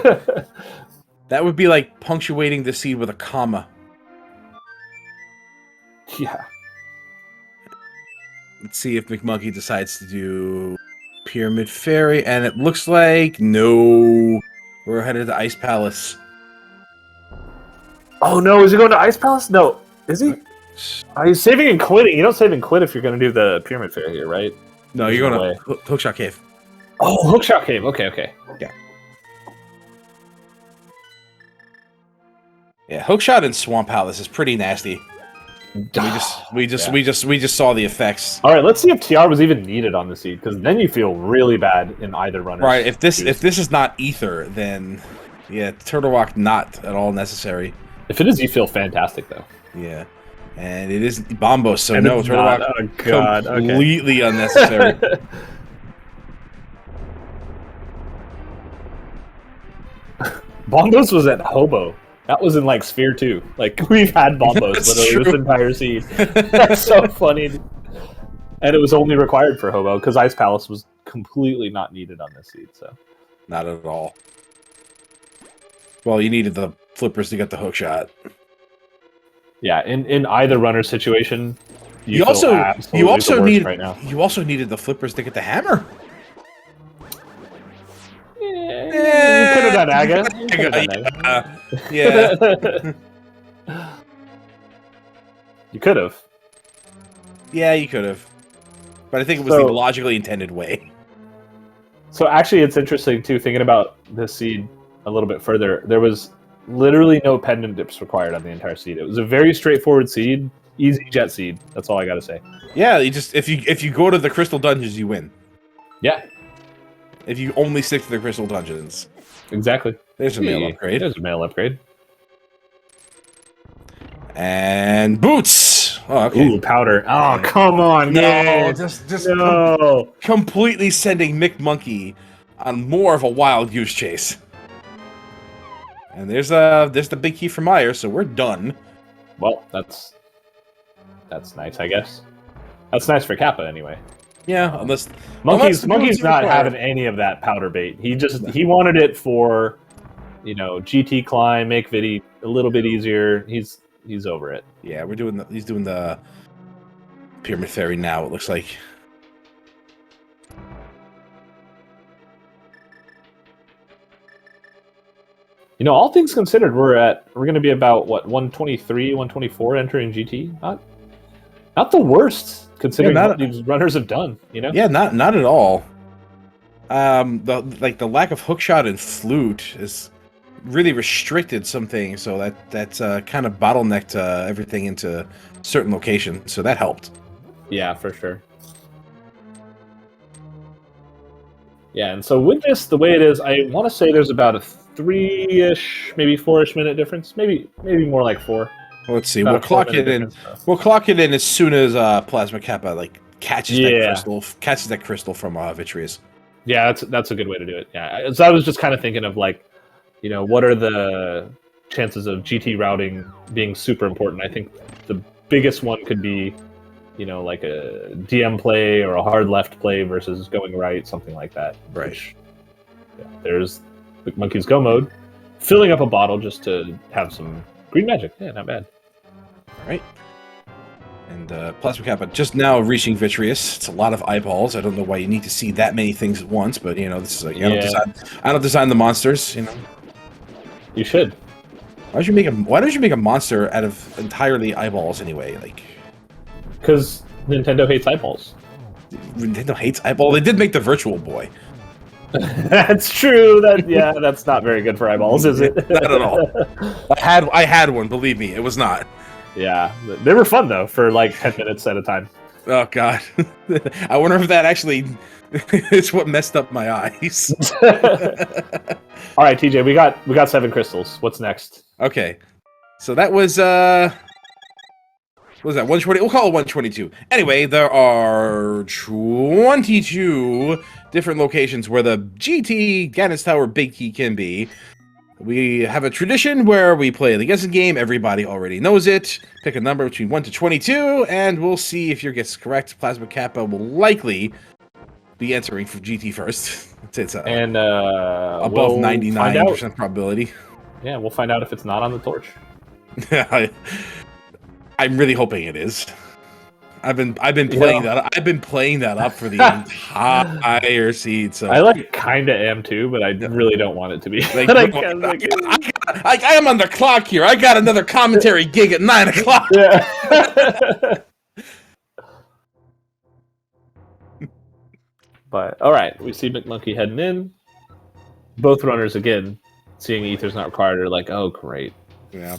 That would be like punctuating the seed with a comma. Yeah. Let's see if McMonkey decides to do Pyramid Fairy, and it looks like no. We're headed to Ice Palace. Oh no, is he going to Ice Palace? No. Is he? He's saving and quitting. You don't save and quit if you're going to do the Pyramid Fair here, right? No, you're going to Hookshot Cave. Oh, Hookshot Cave. Okay. Yeah. Yeah, Hookshot and Swamp Palace is pretty nasty. We just saw the effects. All right, let's see if TR was even needed on the seed, because then you feel really bad in either runner. Right. If this is not Ether, then yeah, Turtle Rock not at all necessary. If it is, you feel fantastic though. Yeah, and it is Bombo, so and no, Turtle Rock completely unnecessary. Bombos was at Hobo. That was in like Sphere 2. Like we've had Bombos literally this entire seed. That's so funny. And it was only required for Hobo because Ice Palace was completely not needed on this seed. So not at all. Well, you needed the flippers to get the hook shot. Yeah, in either runner situation, you also needed right now. You also needed the flippers to get the hammer. You could have done Aga. Yeah. You could have. Yeah, you could have. But I think it was the logically intended way. So actually, it's interesting too. Thinking about this seed a little bit further, there was literally no pendant dips required on the entire seed. It was a very straightforward seed, easy jet seed. That's all I got to say. Yeah, you just if you go to the crystal dungeons, you win. Yeah. If you only stick to the crystal dungeons. Exactly. There's a mail upgrade. There's a mail upgrade. And boots. Oh, okay. Ooh, powder. Oh, come on, no, just no. Completely sending Mick Monkey on more of a wild goose chase. And there's the big key for Meyer, so we're done. Well, that's nice, I guess. That's nice for Kappa, anyway. Yeah, unless Monkey's not having any of that powder bait. He wanted it for, GT climb, make Vidi a little bit easier. He's over it. Yeah, he's doing the Pyramid Fairy now, it looks like. All things considered, we're going to be about what 123, 124 entering GT. Not the worst considering what these runners have done. Yeah, not at all. The lack of hookshot and flute is really restricted some things, so that's kind of bottlenecked everything into certain locations. So that helped. Yeah, for sure. Yeah, and so with this, the way it is, I want to say there's about a 3-ish, maybe 4-ish minute difference, maybe more like 4. Well, let's see. We'll clock it in. We'll clock it in as soon as Plasma Kappa catches that crystal from Vitreous. Yeah, that's a good way to do it. Yeah, so I was just kind of thinking of what are the chances of GT routing being super important? I think the biggest one could be, like a DM play or a hard left play versus going right, something like that. Right. There's Monkey's Go mode, filling up a bottle just to have some green magic. Yeah, not bad. All right. And Plasma Kappa just now reaching Vitreous. It's a lot of eyeballs. I don't know why you need to see that many things at once, but this is I don't design the monsters. You should. Why don't you make a monster out of entirely eyeballs anyway? Because Nintendo hates eyeballs. Nintendo hates eyeballs. They did make the Virtual Boy. That's true. That's not very good for eyeballs, is it? Not at all. I had one. Believe me, it was not. Yeah, they were fun though for like 10 minutes at a time. Oh god, I wonder if that actually is what messed up my eyes. All right, TJ, we got 7 crystals. What's next? Okay, so that was what was that 120? We'll call it 122. Anyway, there are 22 different locations where the GT Gannis Tower Big Key can be. We have a tradition where we play the guessing game. Everybody already knows it. Pick a number between 1 to 22, and we'll see if your guess is correct. Plasma Kappa will likely be entering for GT first. It's above 99% probability. Yeah, we'll find out if it's not on the torch. I'm really hoping it is. I've been playing that. I've been playing that up for the entire seed. So I like kind of am too, but I really don't want it to be. like, I am on the clock here. I got another commentary gig at 9 o'clock. Yeah. But all right, we see McMonkey heading in. Both runners again, seeing ether's not required, are like, "Oh, great." Yeah.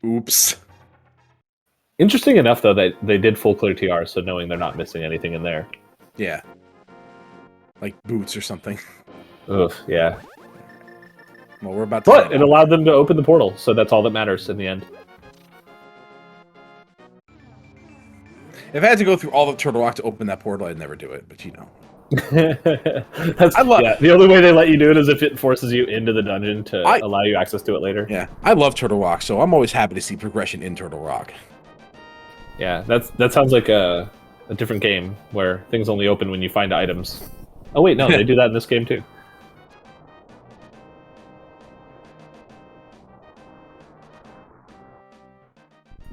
Oops. Interesting enough, though, that they did full clear TR, so knowing they're not missing anything in there. Yeah. Like boots or something. Ugh, yeah. Well, we're about to. But it allowed them to open the portal, so that's all that matters in the end. If I had to go through all of Turtle Rock to open that portal, I'd never do it. But you know. That's, the only way they let you do it is if it forces you into the dungeon to allow you access to it later. Yeah, I love Turtle Rock, so I'm always happy to see progression in Turtle Rock. Yeah, that sounds like a different game where things only open when you find items. Oh wait, no, they do that in this game too.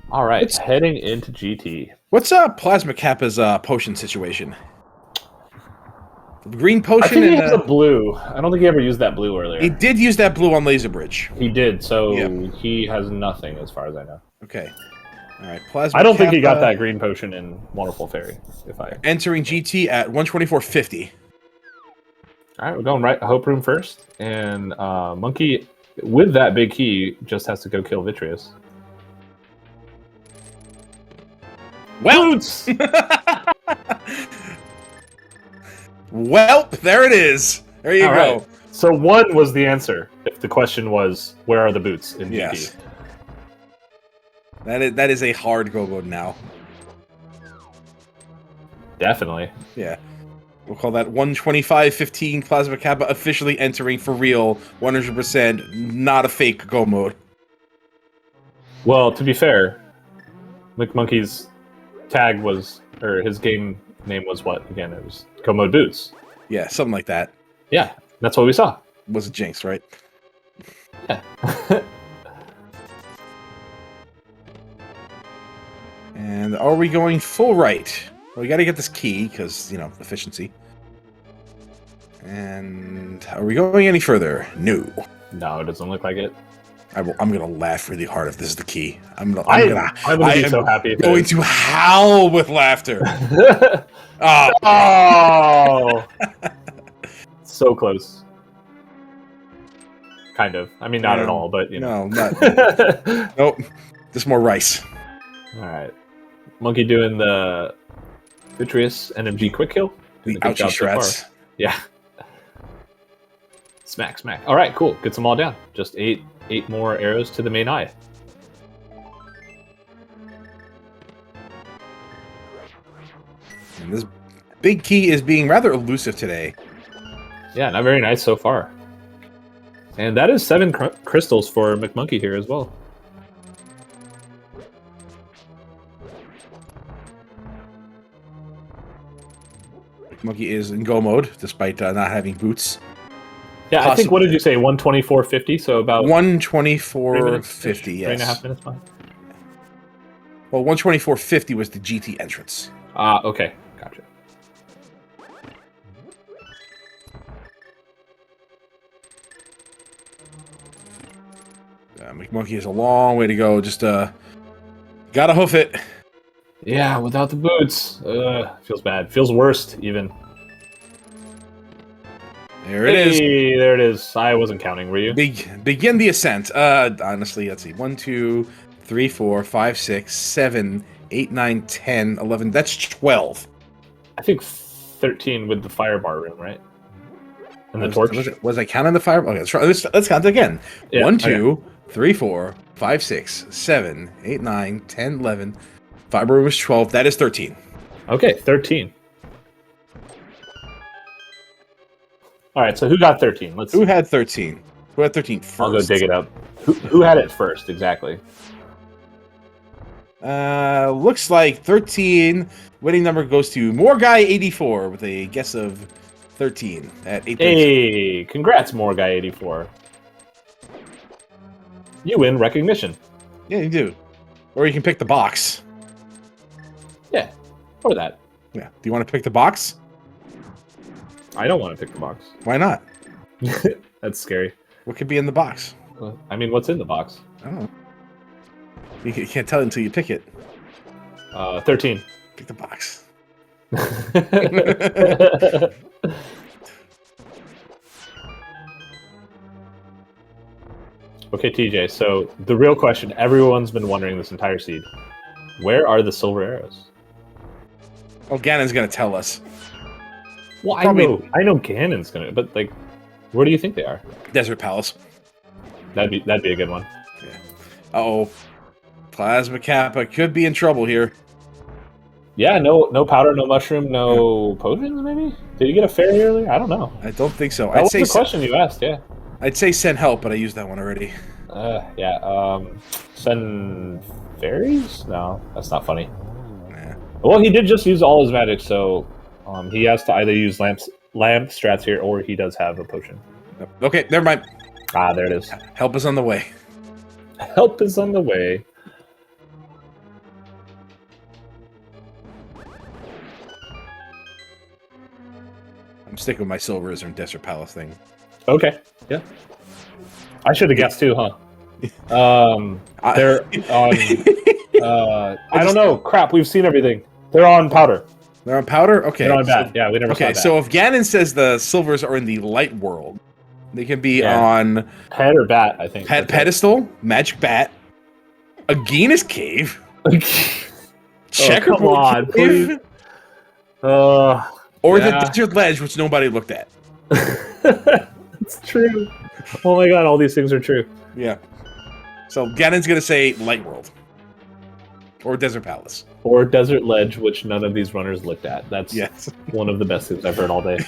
All right, heading into GT. What's Plasma Kappa's potion situation? The green potion. I think he has a blue. I don't think he ever used that blue earlier. He did use that blue on Laser Bridge. He did, so he has nothing as far as I know. Okay. All right, Plasma I don't think Kappa, he got that green potion in Wonderful Fairy. Entering GT at 124.50. All right, we're going right Hope Room first, and Monkey with that big key just has to go kill Vitreous. Well, well, there it is. There you go. Right. So 1 was the answer. If the question was, where are the boots in GT? Yes. That is a hard go mode now. Definitely. Yeah. We'll call that 125.15 Plasma Kappa officially entering for real, 100%, not a fake go mode. Well, to be fair, McMonkey's tag was, or his game name was what? Again, it was Go Mode Boots. Yeah, something like that. Yeah, that's what we saw. Was a jinx, right? Yeah. And are we going full right? Well, we got to get this key because, you know, efficiency. And are we going any further? No. No, it doesn't look like it. I'm gonna laugh really hard if this is the key. I'm gonna be so happy. Going to howl with laughter. Oh, so close. Kind of. I mean, not at all, but you know. No, not. Nope. Just more rice. All right. Monkey doing the Vitreous NMG quick kill. The ouchie shreds. Yeah. Smack, smack. All right, cool. Gets them all down. Just eight more arrows to the main eye. And this big key is being rather elusive today. Yeah, not very nice so far. And that is 7 crystals for McMonkey here as well. McMonkey is in go mode, despite not having boots. Yeah, I think, what did you say, 124.50? So about 124.50, yes. 3.5 minutes behind? Well, 124.50 was the GT entrance. Ah, okay. Gotcha. McMonkey has a long way to go. Just gotta hoof it. Yeah, without the boots. Feels bad. Feels worst, even. There it is. There it is. I wasn't counting, were you? Begin the ascent. Honestly, let's see. 1, 2, 3, 4, 5, 6, 7, 8, 9, 10, 11. That's 12. I think 13 with the fire bar room, right? And the torch. Was I counting the fire? Okay, let's count it again. Yeah, 1, 2, 3, 4, 5, 6, 7, 8, 9, 10, 11. Fire bar room was 12. That is 13. Okay, 13. All right, so who got 13? Let's see. Who had 13? Who had 13 first? I'll go dig it up. Who had it first, exactly? Looks like 13. Winning number goes to More Guy 84 with a guess of 13 at 8. Hey, congrats, More Guy 84. You win recognition. Yeah, you do. Or you can pick the box. Yeah, Or that. Yeah. Do you want to pick the box? I don't want to pick the box. Why not? That's scary. What could be in the box? I mean, what's in the box? I don't know. You can't tell until you pick it. 13. Pick the box. Okay, TJ, so the real question everyone's been wondering this entire seed. Where are the silver arrows? Well, Ganon's going to tell us. Well, Probably- I know Ganon's gonna, but like, where do you think they are? Desert Palace. That'd be a good one. Uh-oh. Plasma Kappa could be in trouble here. Yeah, no powder, no mushroom, no potions. Maybe did you get a fairy earlier? I don't know. I don't think so. That was the question you asked. Yeah. I'd say send help, but I used that one already. Yeah. Send fairies? No, that's not funny. Nah. Well, he did just use all his magic, so he has to either use lamp strats here, or he does have a potion. Okay, never mind. Ah, there it is. Help is on the way. Help is on the way. I'm sticking with my silvers and Desert Palace thing. Okay. Yeah. I should have guessed too, huh? They're on. I don't know. Crap. We've seen everything. They're on powder. They're on powder? Okay. They're on bat. Yeah, we never saw Okay, that. so if Ganon says the silvers are in the light world, they can be on Pet or bat, I think. pedestal, magic bat, a Genus cave, checkerboard come on, cave, please. or the Yeah. desert ledge, which nobody looked at. It's true. Oh my god, all these things are true. Yeah. So Ganon's gonna say light world. Or Desert Palace. Or desert ledge, which none of these runners looked at. That's Yes. one of the best things I've heard all day.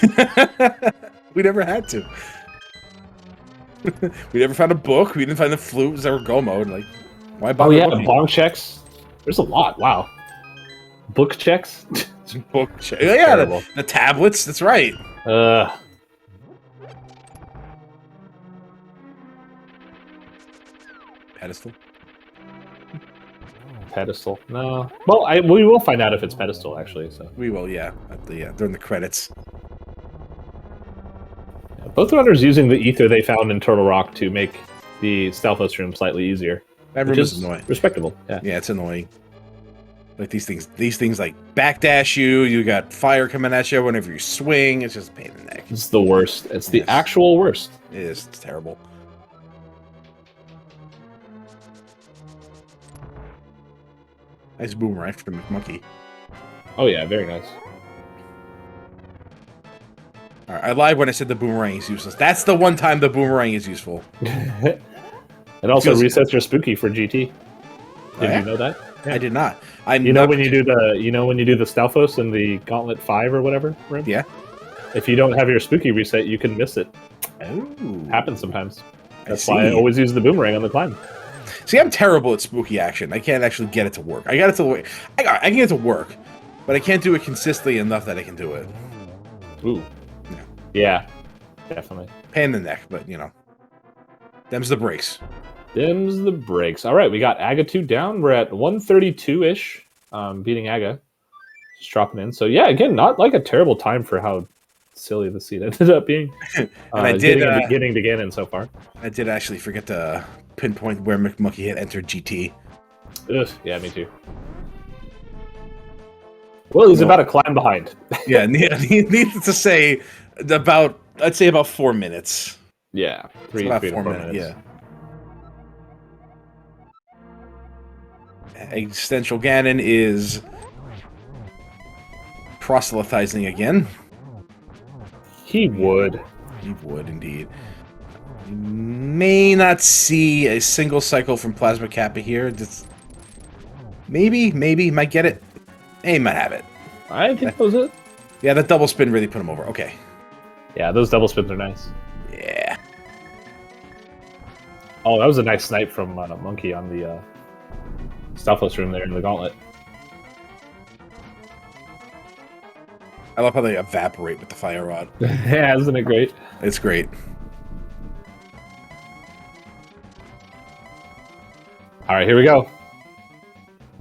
We never had to. We never found a book. We didn't find the flute. It was ever go mode. Like, why Oh bother yeah, looking? bong checks. There's a lot. Wow. Book checks. Book yeah, Terrible. the tablets. That's right. Pedestal. Pedestal. No. Well, we will find out if it's pedestal actually. So We will, yeah. At the during the credits. both runners using the ether they found in Turtle Rock to make the Stalfos room slightly easier. That Which room is is annoying. respectable. Yeah. Yeah, it's annoying. Like these things like backdash you. You got fire coming at you whenever you swing. It's just a pain in the neck. It's the worst. It's the Yes. actual worst. It is. It's terrible. Nice boomerang from McMonkey. Oh yeah, very nice. All right, I lied when I said the boomerang is useless. That's the one time the boomerang is useful. It also Feels- resets your spooky for GT. Did yeah? you know that? I did not. I'm You know not- when you do the Stalfos in the Gauntlet 5 or whatever room? Yeah. If you don't have your spooky reset, you can miss it. Oh. Happens sometimes. I That's why I see. always use the boomerang on the climb. See, I'm terrible at spooky action. I can't actually get it to work. I got it to work. I can get it to work, but I can't do it consistently enough that I can do it. Ooh. Yeah. Yeah, definitely. Pain in the neck, but you know, them's the breaks. Dims the brakes. All right, we got Aga 2 down. We're at 132-ish, beating Aga. Just dropping in. So yeah, again, not like a terrible time for how silly the seed ended up being. And I did getting to Ganon so far. I did actually forget to pinpoint where McMonkey had entered GT. Ugh, yeah, me too. Well, he's about to climb behind. Yeah, needless to say, I'd say about 4 minutes. Yeah, It's three about to 4 4 minutes. minutes. Yeah. Existential Ganon is proselytizing again. He would. He would indeed. You may not see a single cycle from Plasma Kappa here. Just maybe might get it. He might have it. I think that was it. Yeah, that double spin really put him over. Okay. Yeah, those double spins are nice. Yeah. Oh, that was a nice snipe from Monkey on the Stalfos room there in the gauntlet. I love how they evaporate with the fire rod. Yeah, isn't it great? It's great. All right, here we go.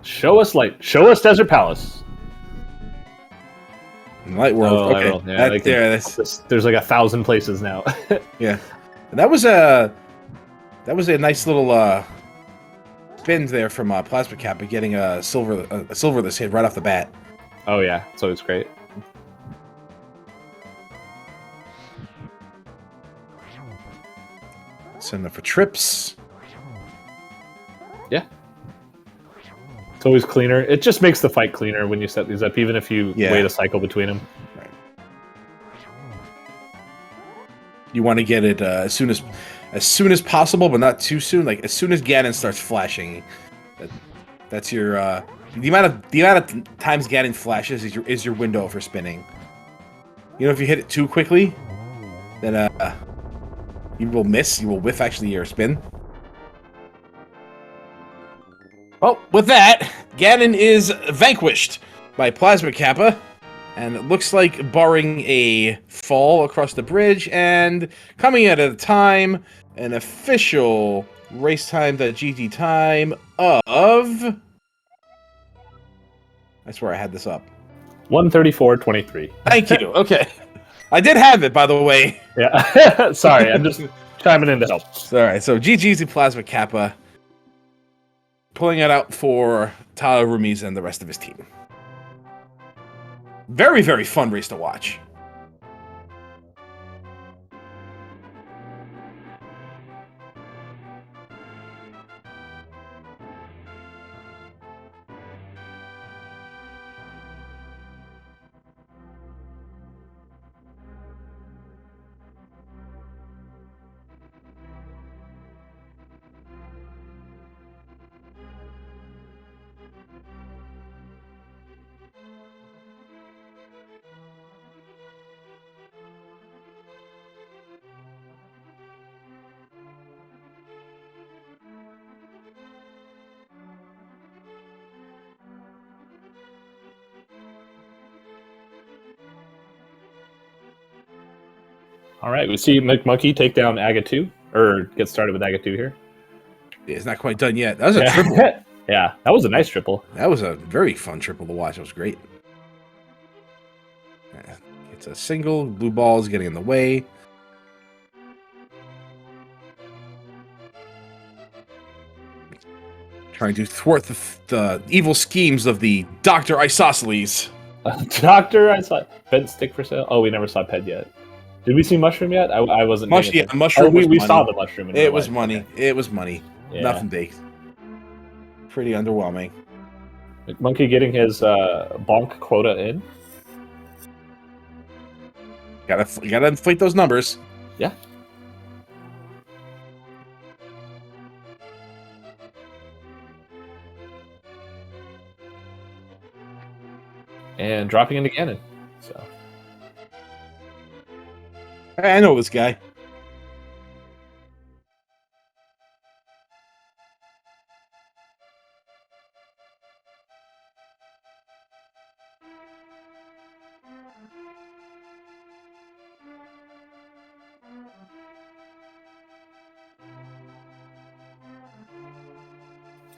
Show us light. Show us Desert Palace. Light World. Oh, Okay. World. Yeah, there's like 1,000 places now. Yeah. And that was a nice little spin there from Plasma Kappa getting a silverless hit right off the bat. Oh yeah, so it's great. Send them for trips. Yeah. It's always cleaner. It just makes the fight cleaner when you set these up, even if you wait a cycle between them. Right. You want to get it as soon as possible, but not too soon. Like as soon as Ganon starts flashing, that's your the amount of times Ganon flashes is your window for spinning. You know, if you hit it too quickly, then you will miss. You will whiff actually your spin. Well, with that, Ganon is vanquished by Plasma Kappa, and it looks like barring a fall across the bridge and coming at a time, an official race time.gt time of... I swear I had this up. 1:34:23. Thank you. Okay. I did have it, by the way. Yeah. Sorry, I'm just chiming in to help. All right, so GG's to Plasma Kappa. Pulling it out for Tyler Roomies and the rest of his team. Very, very fun race to watch. All right, we see McMonkey take down Aga 2, or get started with Aga 2 here. Yeah, it's not quite done yet. That was a triple. Yeah, that was a nice triple. That was a very fun triple to watch. It was great. It's a single. Blue ball is getting in the way. Trying to thwart the evil schemes of the Dr. Isosceles. Doctor, I saw bent stick for sale. Oh, we never saw Ped yet. Did we see Mushroom yet? I wasn't. Mushroom. We saw the Mushroom. It was money. Okay. It was money. Yeah. Nothing big. Pretty underwhelming. McMonkey getting his bonk quota in. Gotta inflate those numbers. Yeah. And dropping into Ganon. So. I know this guy.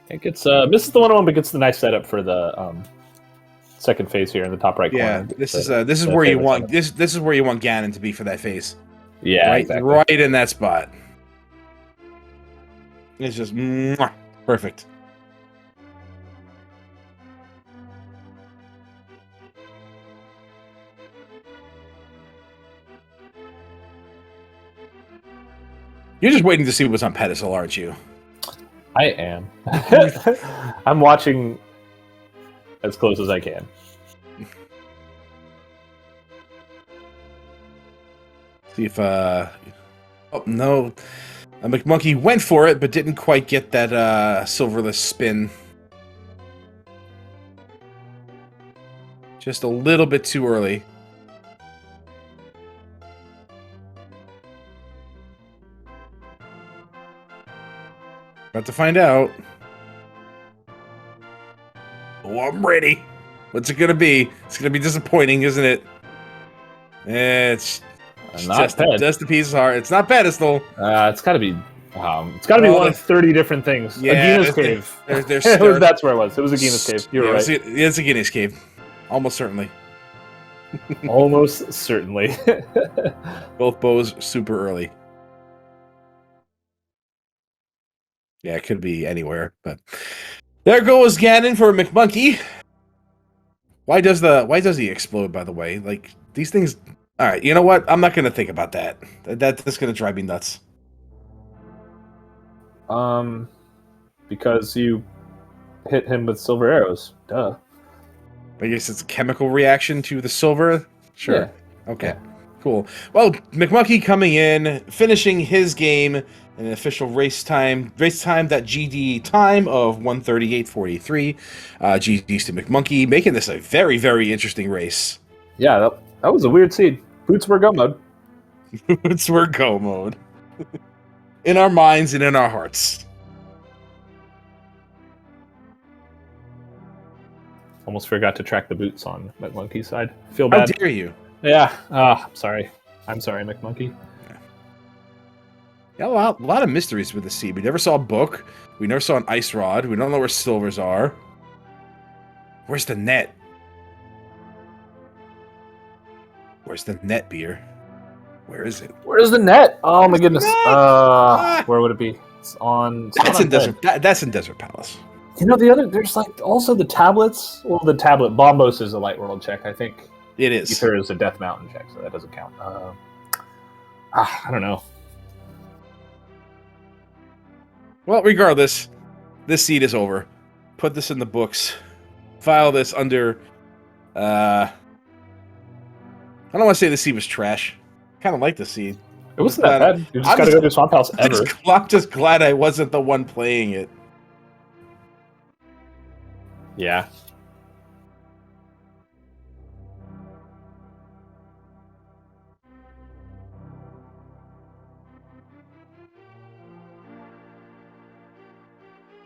It gets misses the 1-1, but gets the nice setup for the second phase here in the top right corner. Yeah, this is where you want this is where you want Ganon to be for that phase. Yeah, right, exactly. Right in that spot. It's just perfect. You're just waiting to see what's on pedestal, aren't you? I am. I'm watching as close as I can. See if oh no, McMonkey went for it but didn't quite get that silverless spin. Just a little bit too early. About to find out. Oh, I'm ready. What's it gonna be? It's gonna be disappointing, isn't it? It's not just a piece of heart. It's not pedestal. It's got to be. It's got to be one of 30 different things. Yeah, Agina's cave. There's That's where it was. It was Agina's cave. You're right. It's Agina's cave, almost certainly. Almost certainly. Both bows super early. Yeah, it could be anywhere, but there goes Ganon for McMonkey. Why does he explode, by the way? Like, these things... Alright, you know what? I'm not going to think about that. That's going to drive me nuts. Because you hit him with silver arrows. Duh. I guess it's a chemical reaction to the silver? Sure. Yeah. Okay. Yeah. Cool. Well, McMonkey coming in, finishing his game in an official race time that GD time of 1:38.43. GD's to McMonkey, making this a very, very interesting race. Yeah, that was a weird seed. Boots were go mode. Boots were go mode. In our minds and in our hearts. Almost forgot to track the boots on McMonkey's side. Feel bad. How dare you? Yeah. Sorry. I'm sorry, McMonkey. Yeah, a lot of mysteries with the seed. We never saw a book. We never saw an ice rod. We don't know where silvers are. Where's the net? Where's the net, Beer? Where is it? Where's the net? Oh my goodness. Where would it be? It's on. That's in Desert. That's in Desert Palace. You know, there's like also the tablets. Well, the tablet Bombos is a light world check. I think It is. Ether is a Death Mountain check, so that doesn't count. I don't know. Well, regardless, this seed is over. Put this in the books. File this under. I don't want to say the seed was trash. Kind of like the seed. It wasn't that bad. You just gotta go to Swamp House ever. I'm just glad I wasn't the one playing it. Yeah.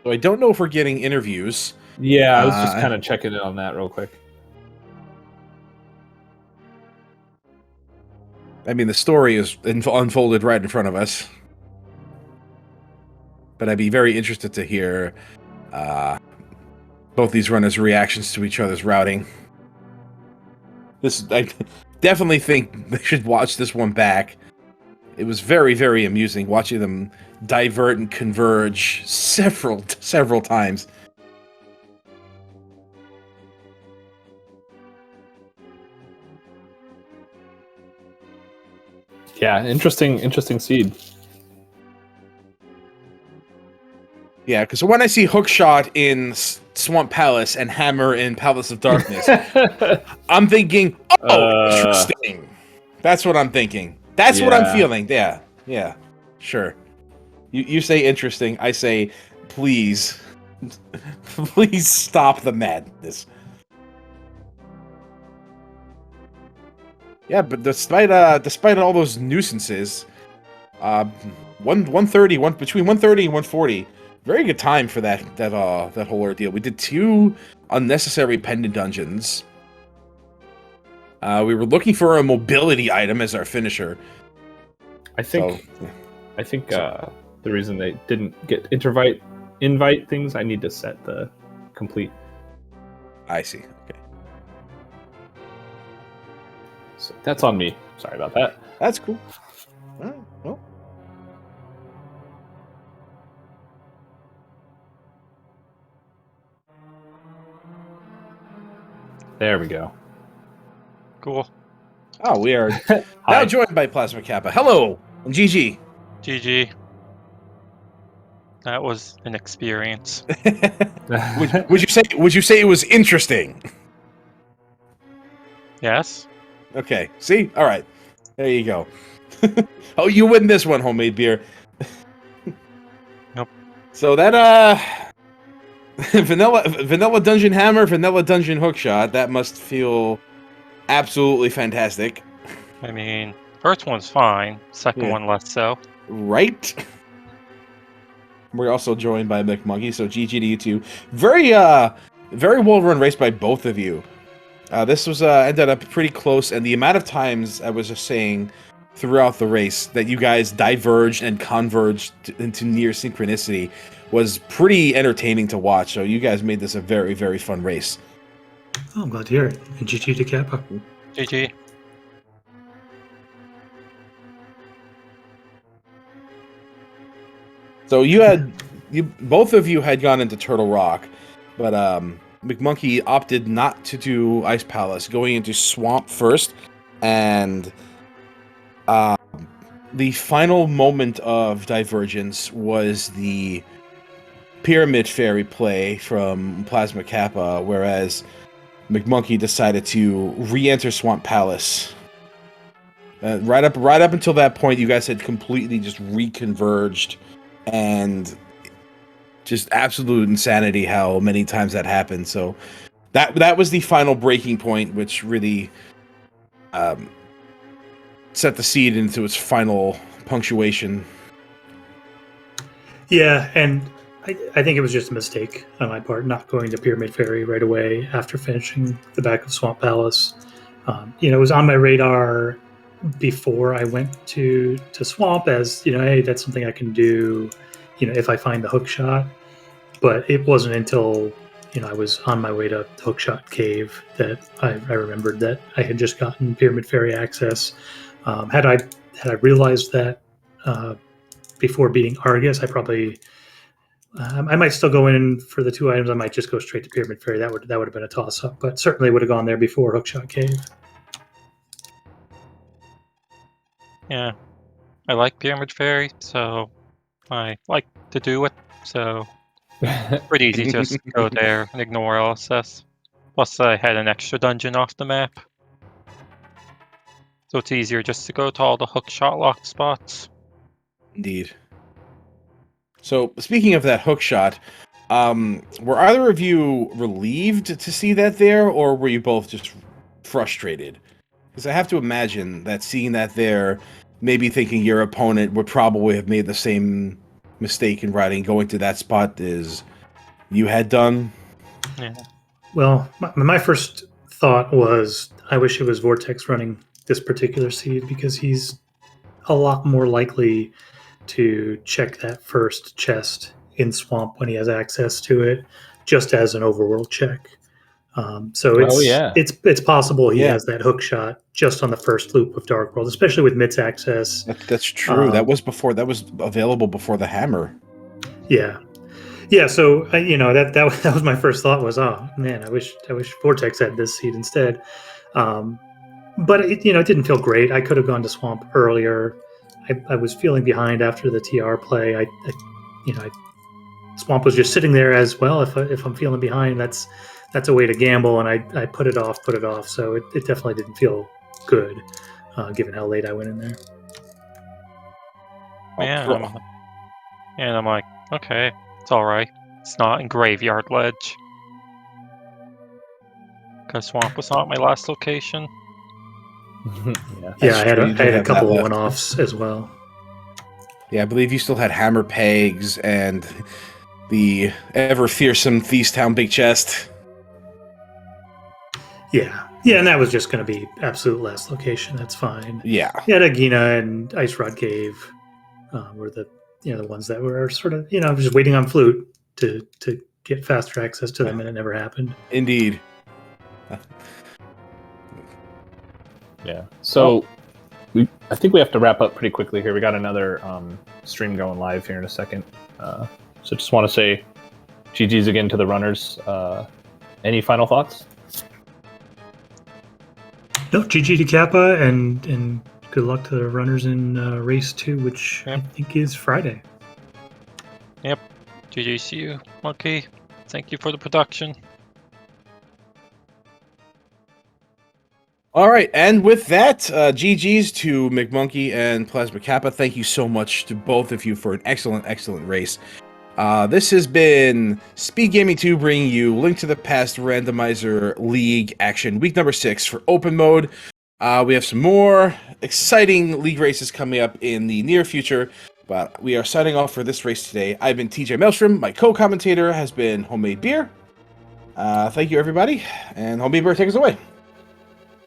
So I don't know if we're getting interviews. Yeah, I was just kind of checking in on that real quick. I mean, the story is unfolded right in front of us. But I'd be very interested to hear both these runners' reactions to each other's routing. I definitely think they should watch this one back. It was very, very amusing watching them divert and converge several times. Yeah, interesting seed. Yeah, because when I see Hookshot in Swamp Palace and Hammer in Palace of Darkness, I'm thinking, interesting. That's what I'm thinking. That's what I'm feeling. Yeah, sure. You say interesting. I say, please, please stop the madness. Yeah, but despite all those nuisances, 130, between 130 and 140. Very good time for that whole ordeal. We did 2 unnecessary pendant dungeons. We were looking for a mobility item as our finisher. I think the reason they didn't get invite things, I need to set the complete. I see. Okay. So that's on me. Sorry about that. That's cool. All right. Well. There we go. Cool. Oh, we are now joined by Plasma Kappa. Hello, and GG. GG. That was an experience. Would you say it was interesting? Yes. Okay. See? All right. There you go. Oh, you win this one, homemade beer. Nope. So that vanilla dungeon hammer, vanilla dungeon hookshot. That must feel absolutely fantastic. I mean, first one's fine. Second one less so. Right. We're also joined by McMonkey, so GG to you two. Very well run race by both of you. This was ended up pretty close, and the amount of times I was just saying throughout the race that you guys diverged and converged into near synchronicity was pretty entertaining to watch. So you guys made this a very, very fun race. Oh, I'm glad to hear it. And GG to Kappa. GG. So both of you had gone into Turtle Rock, but McMonkey opted not to do Ice Palace, going into Swamp first, and the final moment of Divergence was the Pyramid Fairy play from Plasma Kappa, whereas McMonkey decided to re-enter Swamp Palace. Right up until that point, you guys had completely just reconverged, and just absolute insanity how many times that happened. So that was the final breaking point, which really set the seed into its final punctuation. Yeah, and I think it was just a mistake on my part not going to Pyramid Fairy right away after finishing the back of Swamp Palace. It was on my radar before I went to Swamp as, hey, that's something I can do, if I find the hook shot. But it wasn't until, I was on my way to Hookshot Cave that I remembered that I had just gotten Pyramid Fairy access. Had I realized that before beating Argus, I might still go in for the 2 items. I might just go straight to Pyramid Fairy. That would have been a toss up, but certainly would have gone there before Hookshot Cave. Yeah. I like Pyramid Fairy, so I like to do it. So pretty easy to just go there and ignore LSS. Plus, I had an extra dungeon off the map. So it's easier just to go to all the hookshot locked spots. Indeed. So, speaking of that hook shot, were either of you relieved to see that there, or were you both just frustrated? Because I have to imagine that seeing that there, maybe thinking your opponent would probably have made the same mistake in going to that spot as you had done. Yeah. Well, my first thought was I wish it was Vortex running this particular seed, because he's a lot more likely to check that first chest in Swamp when he has access to it, just as an overworld check. So it's possible he has that hook shot just on the first loop of Dark World, especially with Mit's access. That's true. That was available before the hammer. Yeah. So that was my first thought was, oh man, I wish Vortex had this seed instead. But it didn't feel great. I could have gone to Swamp earlier. I was feeling behind after the TR play. Swamp was just sitting there as well. If I'm feeling behind, that's a way to gamble, and I put it off. So it definitely didn't feel good, given how late I went in there. Yeah, and I'm like, okay, it's all right. It's not in Graveyard Ledge. Because Swamp was not my last location. I had a couple of one-offs as well. Yeah, I believe you still had Hammer Pegs and the ever fearsome Thiefstown Big Chest. Yeah, and that was just going to be absolute last location. That's fine. Yeah. Yeah, Agina and Ice Rod Cave were the ones that were sort of just waiting on Flute to get faster access to them, and it never happened. Indeed. Yeah. So I think we have to wrap up pretty quickly here. We got another stream going live here in a second. So just want to say GG's again to the runners. Any final thoughts? No, GG to Kappa, and good luck to the runners in race 2, which I think is Friday. Yep. GG to you, Monkey. Thank you for the production. All right, and with that, GG's to McMonkey and Plasma Kappa. Thank you so much to both of you for an excellent, excellent race. This has been SpeedGaming 2 bringing you Link to the Past Randomizer League action, week number 6 for open mode. We have some more exciting league races coming up in the near future, but we are signing off for this race today. I've been TJ Maelstrom. My co-commentator has been Homemade Beer. Thank you, everybody, and Homemade Beer, take us away.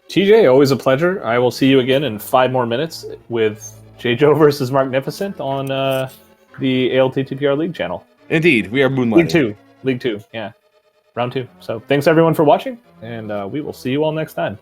TJ, always a pleasure. I will see you again in 5 more minutes with J-Joe versus Magnificent on the ALTTPR League channel. Indeed, we are moonlighting. League 2, yeah. Round 2. So thanks everyone for watching, and we will see you all next time.